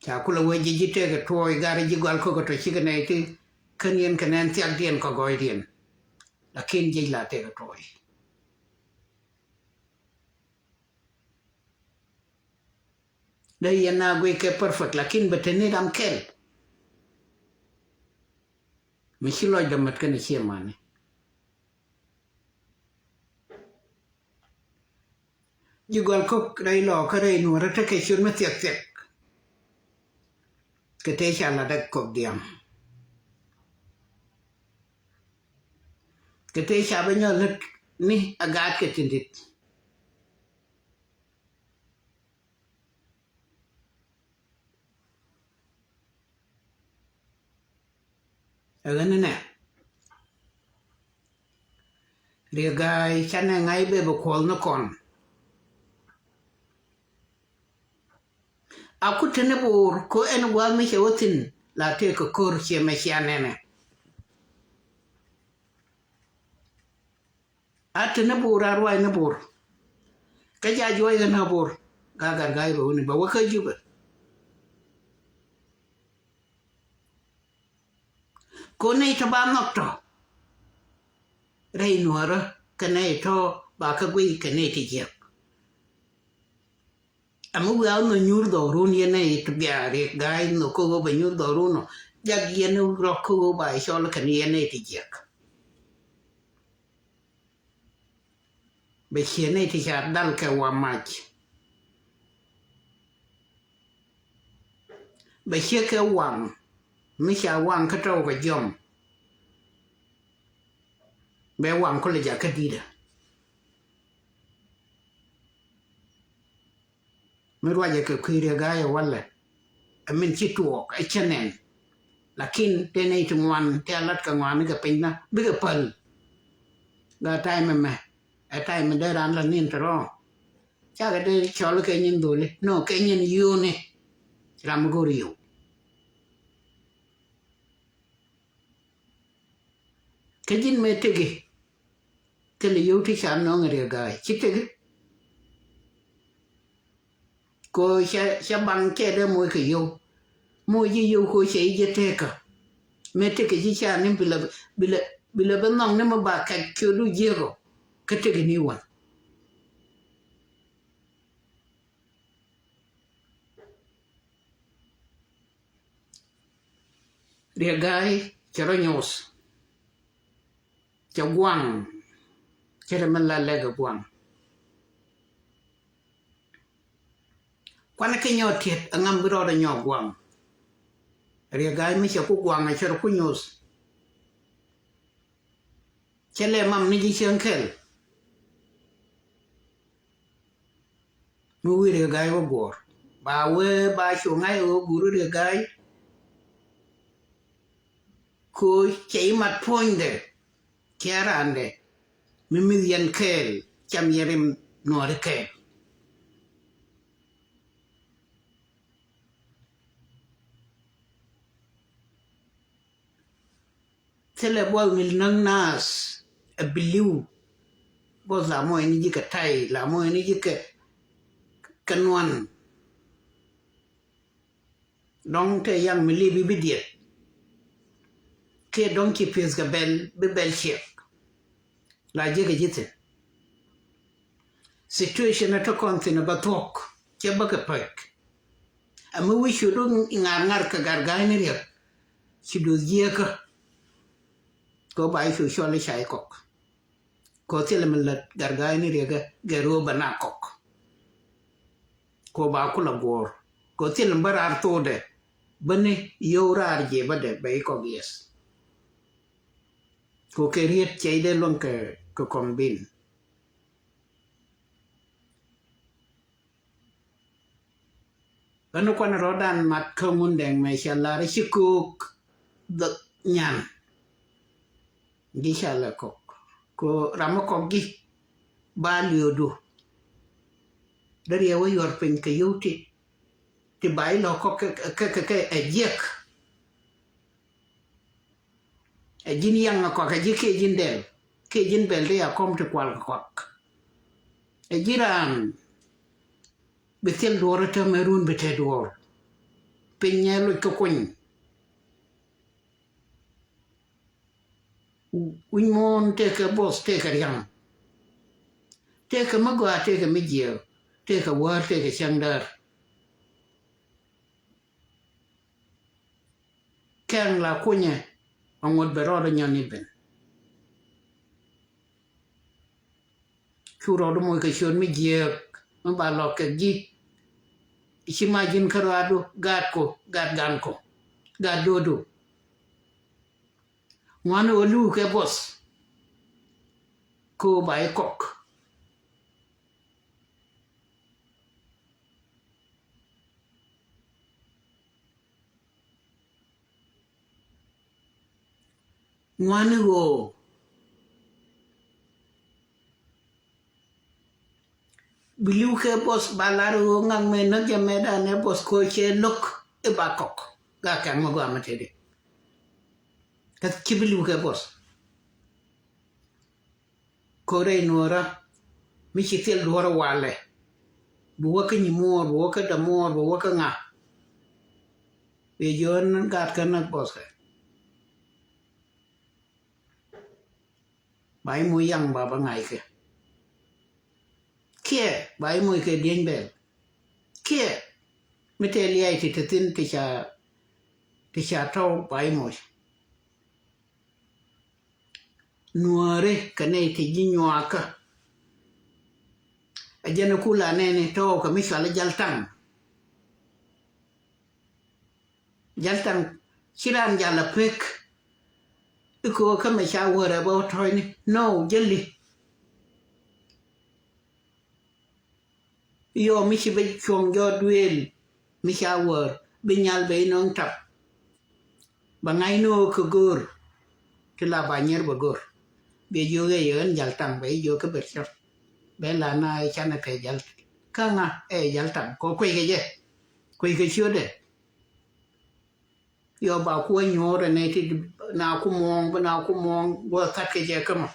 cha kula we ji te ga toy gari ji gal ko to chika nay ti kanyen kanen ti adien ko goy dien lakin ji la te ga toy da yana gwe ke perfect lakin betene dam kel mi shilo da mat kan chi mane ji gol ko dai lo ka dai no ra ta ke shun ma tek tek ke te cha la da ko diam ke te cha ba nyo lit ni agat ke tindit agane ne ria gai chane ngai be bo kol no kon akutene bor ko en gwa mi chewotin la te ko kor che me chianene atene bor arwai ne bor ka ja joy na bor ga gar gai ro ni ba wa ka juba ko nei ta ba nokto rei nuara ka nei to ba ka gwi ka nei ti je amu ga no nyur do run ye nei to biare gai no ko go ba nyur do runo ya gienu roku ba shol kan yene ti jek be chene ti cha dal ka wa mach be che ka wang mi cha wang ka to ka jom be wang ko le ja ka dida mi roje ka kwire ga ya wala amin chi tuok a chenen lakin tene tu ngwan te alat ka ngwan ga pinna bi ga pal ga time me a time de ran la nin tro cha ga de chol ke nyin dole no ke nyin yu ne ram go riu ke jin me tege ke le yu ti cha no ngare ga chi tege ko cha bang ke de mo ke yu mo yi yu ko che je te ka me tege chi cha nim bila ba nong ne ma ba ka kyo du je go ke tege ni wan ria gai chero nyos cha gwang chero man la le ga gwang kwana ke nyot tiet angam biro da nyo gwang ria gai mi cha ku gwang a chero ku nyos chele mam ni ji chen kel mu wi ria gai wo gor ba we ba shu ngai o guru ria gai ko chei mat poinde kiarande mi yen kel cham yerim no re kel tele bol mil nang nas a biliu bo la mo ni ji ka tai la mo ni ji ka kanwan dong te yang mi li bi diet ke dong ki pes ga bel be bel chek la je ga jite situation at kontin ba tok ke ba ka pak amu wi shudu ngar ka gargai ni rek shudu je ka ko ba shu shole chai kok ko tele min la gargai ni rek ga ro bana kok ko ba kula gor ko tele mbarar to de bane yorar je ba de ba ko yes ko ke riet chei de lon ke ko kombin anu kwana rodan mat komun deng me shala ri shikuk the nyan gi shala kok ko ramokok gi ba liodu dari awo yor pen ke yuti ti bai lo kok ke ejek ejin yang ko ka jike jin del ke jin bel de akom te kwal kok ejiran betel dora te merun bete dor penyelo ko kun mon te ke bos te ke yang te ke magwa te ke mijio te ke war te ke chandar kan la kunya angod beroro nyani ben churo do mo ke shon mijio ba lo ke gi ishimajin karado gad ko gad gan ko gad dodo ngwana olu ke bos ko bai kok ngwana go biliu ke bos balaro ngang me no je meda ne bos ko che lok e bakok ga kan mo ga matede ka kibiliu ke bos ko re nora mi chitel dora wale buwa ka ni mo buwa ka da mo buwa ka nga e jon ga kan na bos bai mo yang ba ba ngai ke kia bai mo ke dien bel kia meteli ai ti tin ti cha thì cha thâu bảy mồi nuore cái này thì gì nhòa cả ở dân nó kula này thâu cái mấy sao là jaltang chiran jala pek iko kama cha wara ba thôi ni no jelly yo mi chi be chong yo duel mi cha wor be nyal be non tap ba ngai no ko gor ke la ba nyer ba gor be yo ge yen jaltang be yo ke ber chot be la na cha na ke jal ka nga jaltang ko kwe ge je kwe ge chua de yo ba ku nyo re ne ti na ku mong wa kat ke je ka mo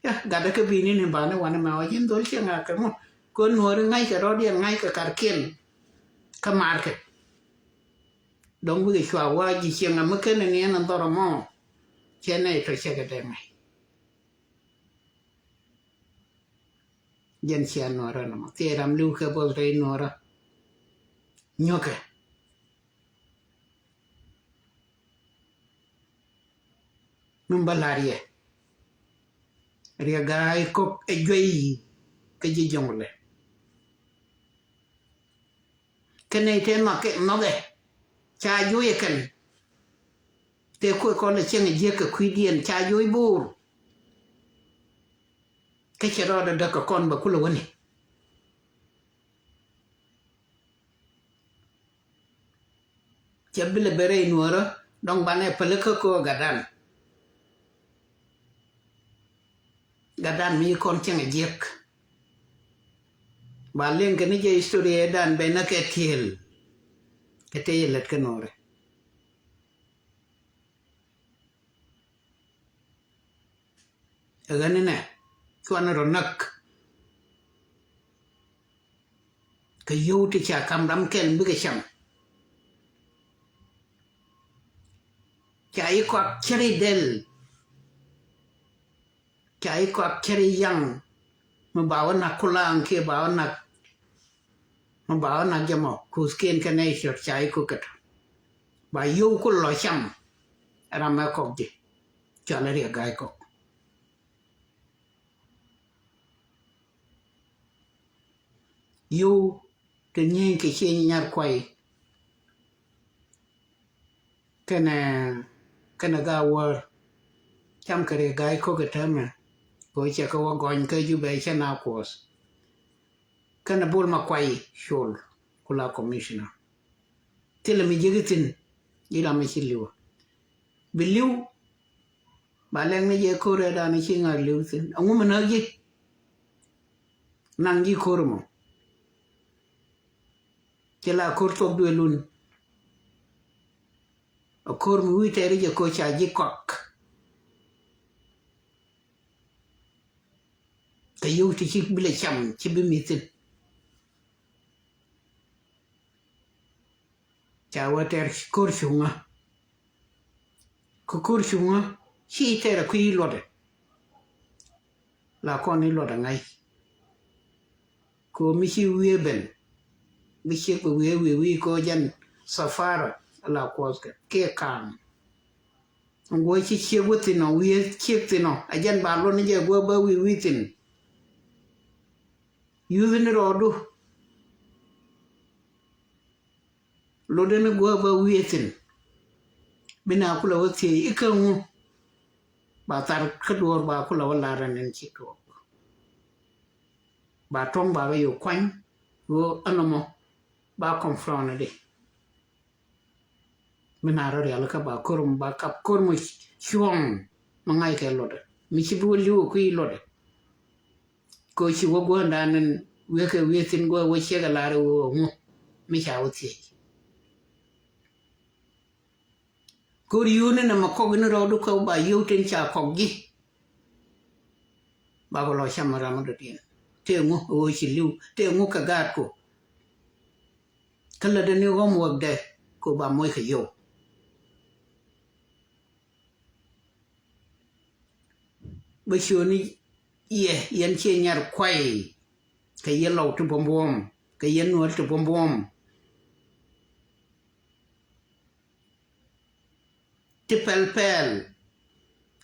ya ga da ke bi ni ba na wa na ma wa yin dol che nga ka mo ko no re ngai ka ro dia ngai ka kar ken ka mar ke dong bu chwa wa ji che nga ma ke ne na do ro mo che ne to che ga de mai jen che no ra no te ram lu ke bol re no ra nyo ke numbalaria ria gai ko e joi ke ji jongle kene te ma ke no ge cha joi ken te ko le chen je ke kuidien cha joi bur ke chero da ka kon ba kula woni chebile bere nuora dong bane pele ko gadan mi kon chen jek ba len ke ni je historia dan be na ke tiel ke te yelet ke nore agane ne chuan ro nak ke yu ti cha kam dam ken bi ke cham cha i ko cheri del cái quạt cherry yang mà bảo là kulang kia bảo là cho một cú skin cái này sửa trái của cái bà yêu của lò chăm làm mà có gì cho nó được gai có yêu tự nhiên cái chuyện nhà quay cái này gạo word chăm cái gai có cái thơm mà ko che ko gon ke ju be che na kos kana bol ma kwai shol kula commissioner tele mi jigitin ila mi chiliwa biliu baleng ni je ko re da ni chinga liu tin angu mana ji nan ji kormo kela korto duelun a kormu wi tere je ko cha ji kok cái yêu thì chỉ biết là chậm chỉ biết mi tin chào ter cor chunga chi ter quy luật là con đi luật ngay cô mi chi uye ben mi chi ko uye ko jan safara là ko ke kam ngoi chi wuti no uye chi ti no ajan ba lo ni je go ba wi tin yuzini rodu lodene go ba wietin bina kula wati ikangu ba tar kador ba kula wala ranen chito ba tong ba yo kwan wo anomo ba konfrona de bina ro ya ka ba korum ba kap kormo chuong mangai ke lode mi ci bu liu ku lode ko chi wo go ndanen we tin go wo che ga la ro mo mi cha wo ti ko yu ne na ma ko ne ro du ko ba yu tin cha ko gi ba ko lo cha ma ra ma de tin te ngo wo chi liu te ngo ka ga ko kala de ne go mo de ko ba mo ke yo ba shu ni ye yen che nyar kwai ke ye lo tu bom ke ye no tu bom ti pel pel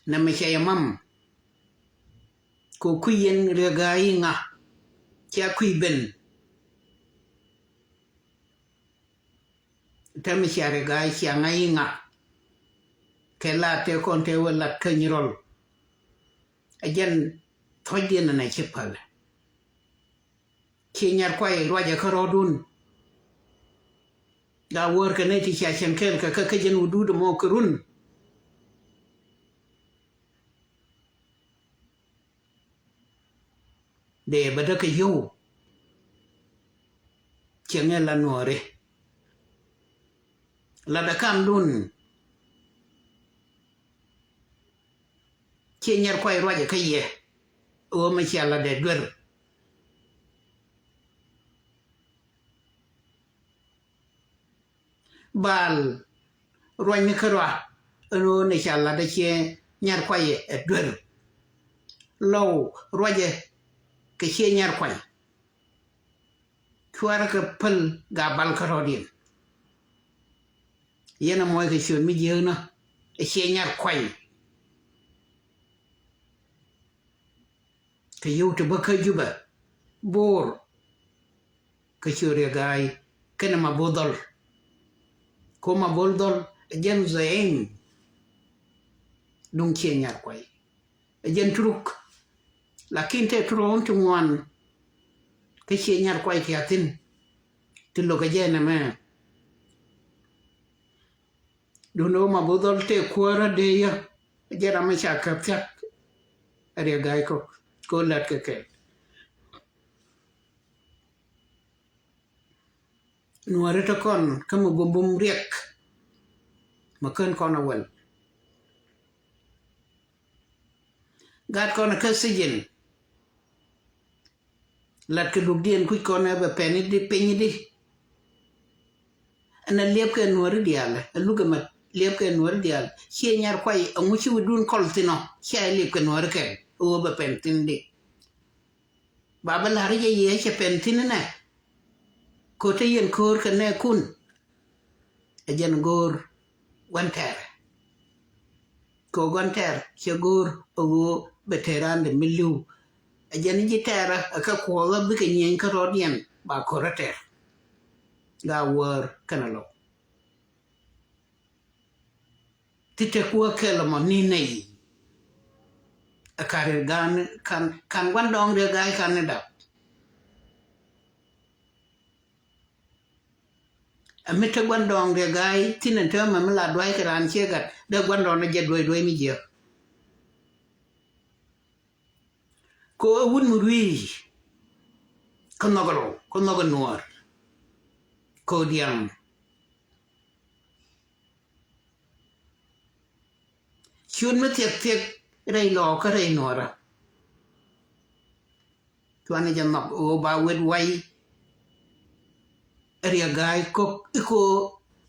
na me che mam ko kuyen regai nga cha kui ben ta me che regai cha ngai nga ke la te kon te wala kanyirol ajen thojdien na che pal che nyar kwai roja karodun da wor ka ne ti cha chen kel ka jen udu mo kurun de bada ka yo chen la nore la da kam dun che nyar kwai roja ka ye o ma cha la de dwer bal roñ ni karwa no ne cha la da che nyar kwai e dwer low roje ke che nyar kwai kwara ka pal ga bal karodin yena moy ke chun mi jeuna e che nyar kwai ke yote baka juba bor ke chure gai kana ma bodol ko ma boldol jen zain nung che nyar kwai jen truk lakin te tron tu ngwan ke che nyar kwai ke atin ti lo ga jena ma duno ma bodol te kwara de ya jera ma cha ka pyak are gai ko lat ke nuare to kon kamu bumbum riek ma kan kon awal gat kon ka sijin lat ke dugdien ku kon ba penit di penyi di ana lep ke nuare dial luga ma lep ke nuare dial che nyar kwai anguchi wudun koltino che lep ke nuare ke o ba pentin di baba lari ye che pentin na ko te yen kor ka ne kun ajen gor wanter ko wanter che gor o veteran de milu ajen ji tera aka ko ga bi ke nyen ka rodien ba ko rater ga wor kanalo tite ko kelo mo ni nei akare gan kan wandong de ga kanada amete gwandong de gai tinen te ma la dwai kran chegat de gwandong na je doi mi je ko wun murwi ko nogoro ko diam chun me tek rei lo ka rei nora tuane janok o ba wed wai area guy ko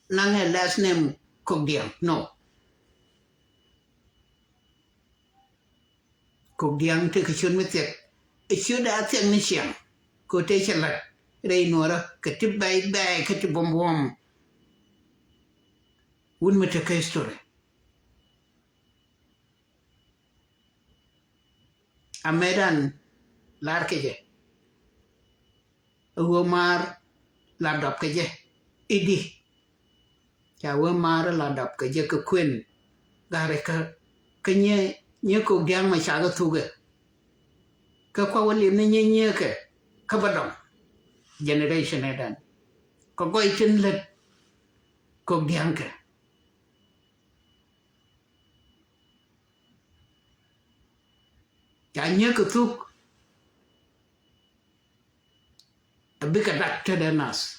nang a last name kok diam no kok diam te ka chun me tek e chun da tek ni chiang ko te chalat rei nora ka ti bai ka ti bom un me te ka story amedan lar ke je wo mar la đọc cái gì đi chào ơn mà là đọc cái gì cái quyền gà đấy cái nhớ cuộc điang mà chả có thu cái qua vấn đề này nhớ cái bắt đầu generation này đàn có coi chân lệch cuộc điang cái chả nhớ cái thuốc biết cái đặt cho đàn nas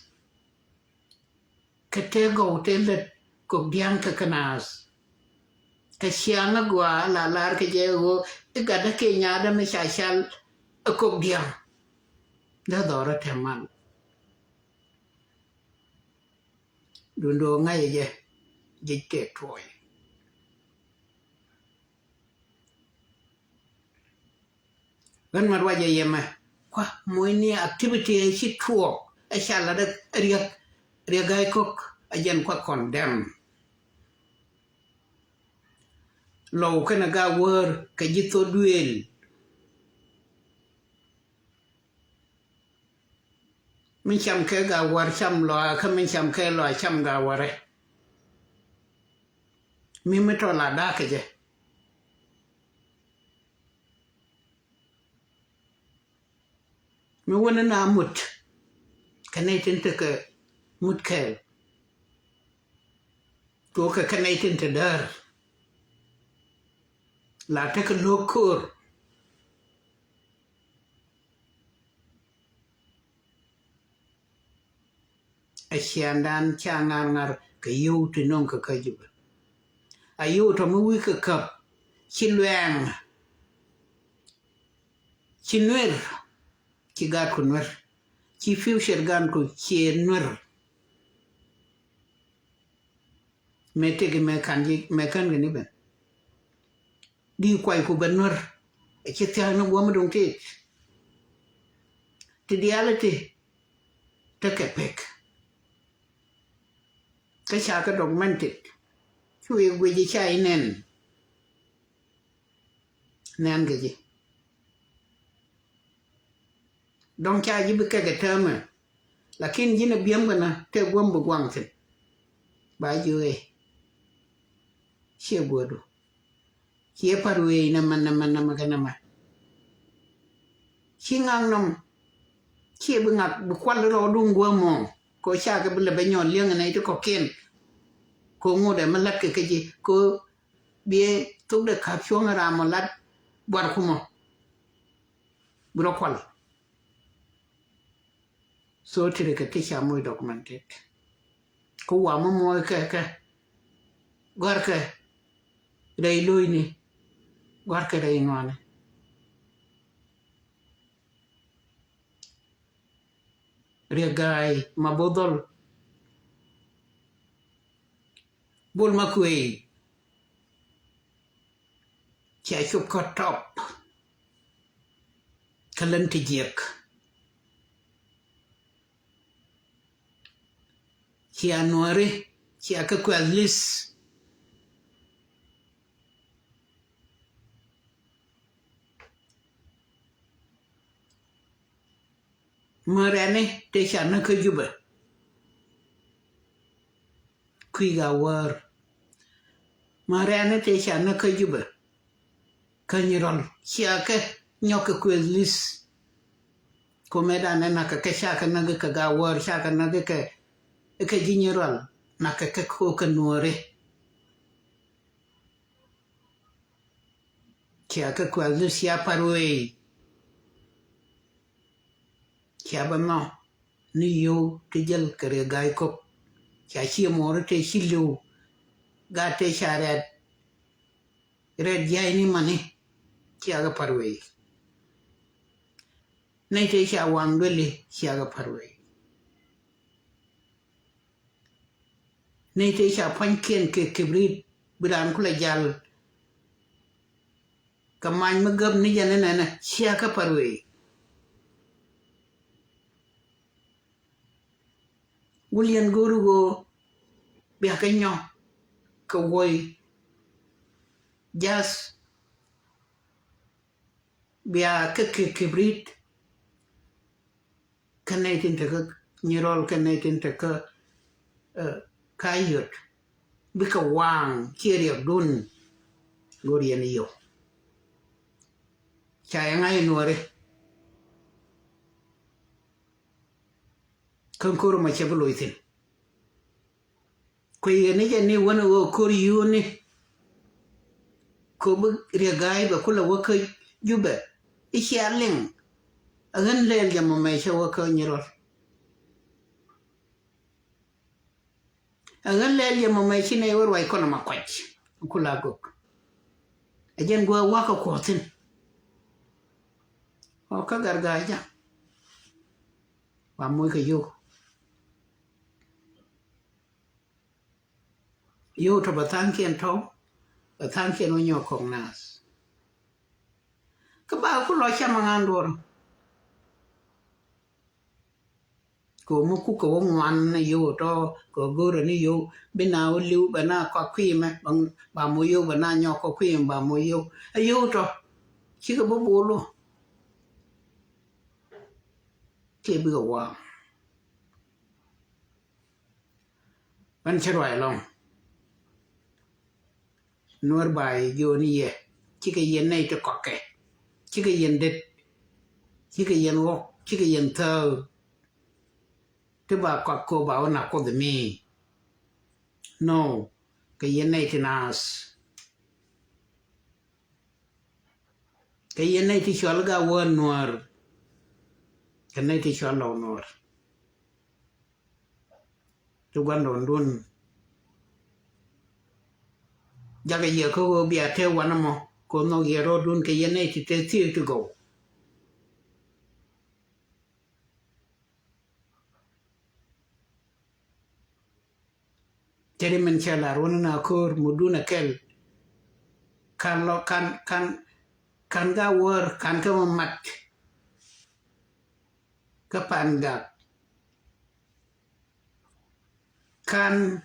cái thế gầu thế lệch cuộc điang cái nas cái xiang gua là cái gì gua cái đó cái nhà đó mới xài xài cuộc điang đó đó là thèm ăn đun đồ ngay vậy dịch kẹt thôi gần mặt qua vậy mà qua mỗi ni activity ấy chỉ thuộc ấy xài là được riêng gai cốc ấy dân qua condemn lâu cái naga word cái gì tôi duel mình chăm cái gà war chăm lo không mình chăm cái lo chăm gà war ấy mình mới cho là đa cái gì mình muốn nó mút cái này trên thực cái mút kẹo tôi cái này trên thực đờ là cái lô cور asian dan changar ngar cái yêu thì nông cái gì ayu to mu cái cặp chilwang chinwer ci gat ko nwer ci future gan ko ci nwer mete ge me kan ge ni ben di kwai ko ben nwer e ci ta no wo ma dong ti reality ta ke pek ka cha ka documented chui we ji chai nen nan ge ji dong cha ji be cái term là kin ji na biam kana te gom bu gwang tin ba ju e che bodu che parwe na man kana ma chi ngang nom che bu ngak bu kwal ro dung go mo ko cha ka bu le be nyon lieng này to ko ken ko ngo de man lat cái ji ko bie tuk de khap chuang ra mo lat bar khu mo bu ro kwal so thì cái tisha muy documented ko wa mo mo ka gar ka dai lui ni gar ka dai ngone regai ma bodol bol ma kwe cha chup ko top kalan ti jek chia nuare chia ka kwazlis marane te cha na ka juba kui ga war marane te cha na ka juba kanyiron chia ka nyoka kwazlis komeda na ka cha ka na ka ga war cha ka na ka general na ka ko ka nuare chia ka kwazlis ya parwe chia ba no ni yo te jel kare gai ko chia chi mo te chilu ga te sharet red jai ni mani chia ga parwe nei te sha wang dole chia ga parwe nei te sha pankien ke kibrit biran kula jal kamany magab ni jana na chia ka parwe William Gorugo bia ka nyo ka woi jas bia ka kibrit kanaitin ta ka nirol kanaitin ta ka kayot bika wang kiri dun gorian iyo chaya ngai nuare kankoro ma chablo itin ko yene jani wana wo kori yuni ko bu regai ba kula waka juba ishi arling agan lel jamo mai cha waka nyirol agan lel jamo mai chine war wai kono ma kwach kula gok ajen go waka kotin o ka gargaja wa moy ka yo to batang kien to batang kien onyo kong nas ka ba ku lo cha mangan dor cô mua cú cô ngoan này yêu to cô gỡ rồi này yêu bên nào lưu bên nào có khi mà bằng bà mua yêu bên nào nhỏ có khi bà mua yêu to chỉ có bố bố luôn thì bây giờ wow bạn chơi rồi lòng nuôi bài yêu này chỉ cái yên này cho có cái chỉ cái yên đẹp chỉ cái yên ngọc chỉ cái yên thơ thế bà có cô bảo nào có được mi no cái yên này thì nas cái yên này thì cho là quên nuôi cái này thì cho lâu nuôi tu quan đồn luôn giờ cái giờ cô bị theo quan mà cô nói giờ rồi luôn cái yên này thì tới tiêu to go jadi mencela rona kur muduna kel kan lo kan ga wor kan ka mat ka panda kan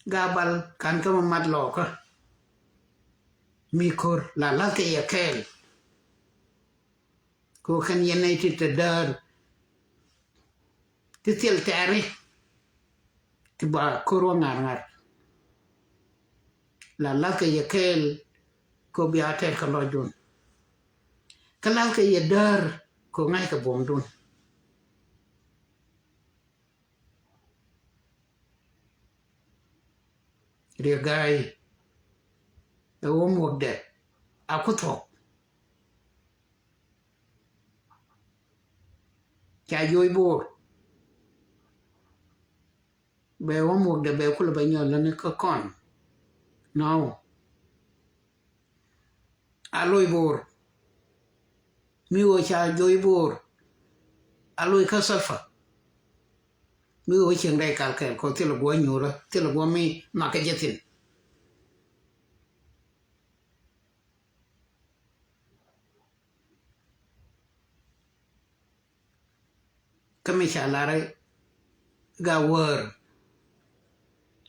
gabal kan ka mat lo ka mi kur la ke ya kel ko kan yenai ti tadar ti tel tari ti ba kuro ngar la ke ya kel ko bi ate ka lo dun kala ke ya dar ko ngai ka bom dun ria gai e wo mo de akuto cha yoy bor be wo mo de be ko le ba nyon ne ko kon no aloy bor mi wo cha yoy bor aloy ka salfa mi wo cheng dai kal kel ko te lo go nyura te lo go mi ma ka jetin kami shalare ga wor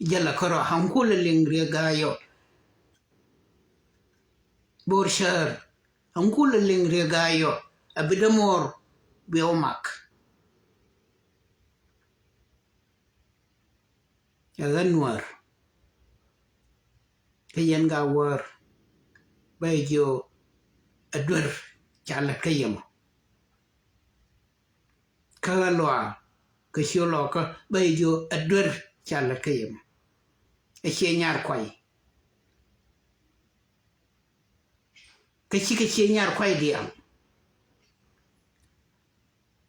jalla koro hankul lingri gayo borshar hankul lingri gayo abidamor biomak yaganwar kayan ga wor bayjo adwar chala kayamo kagalwa ka sholo ka bayjo adwar chala kayam e chenyar kwai ka chenyar kwai diam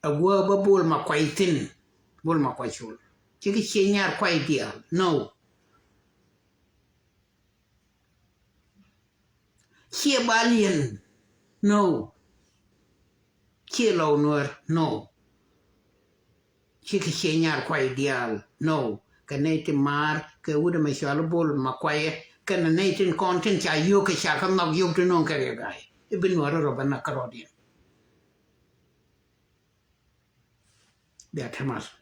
agwa babul ma kwai tin bul ma kwai chul chenyar kwai diam no che balien no che lo nuer no chenyar kwai dial no ka neti mar ka wuda ma shal bol ma kwai ka na neti content cha yo ka cha ka nok yo to non ka gai ibn wara roba na karodi be atamas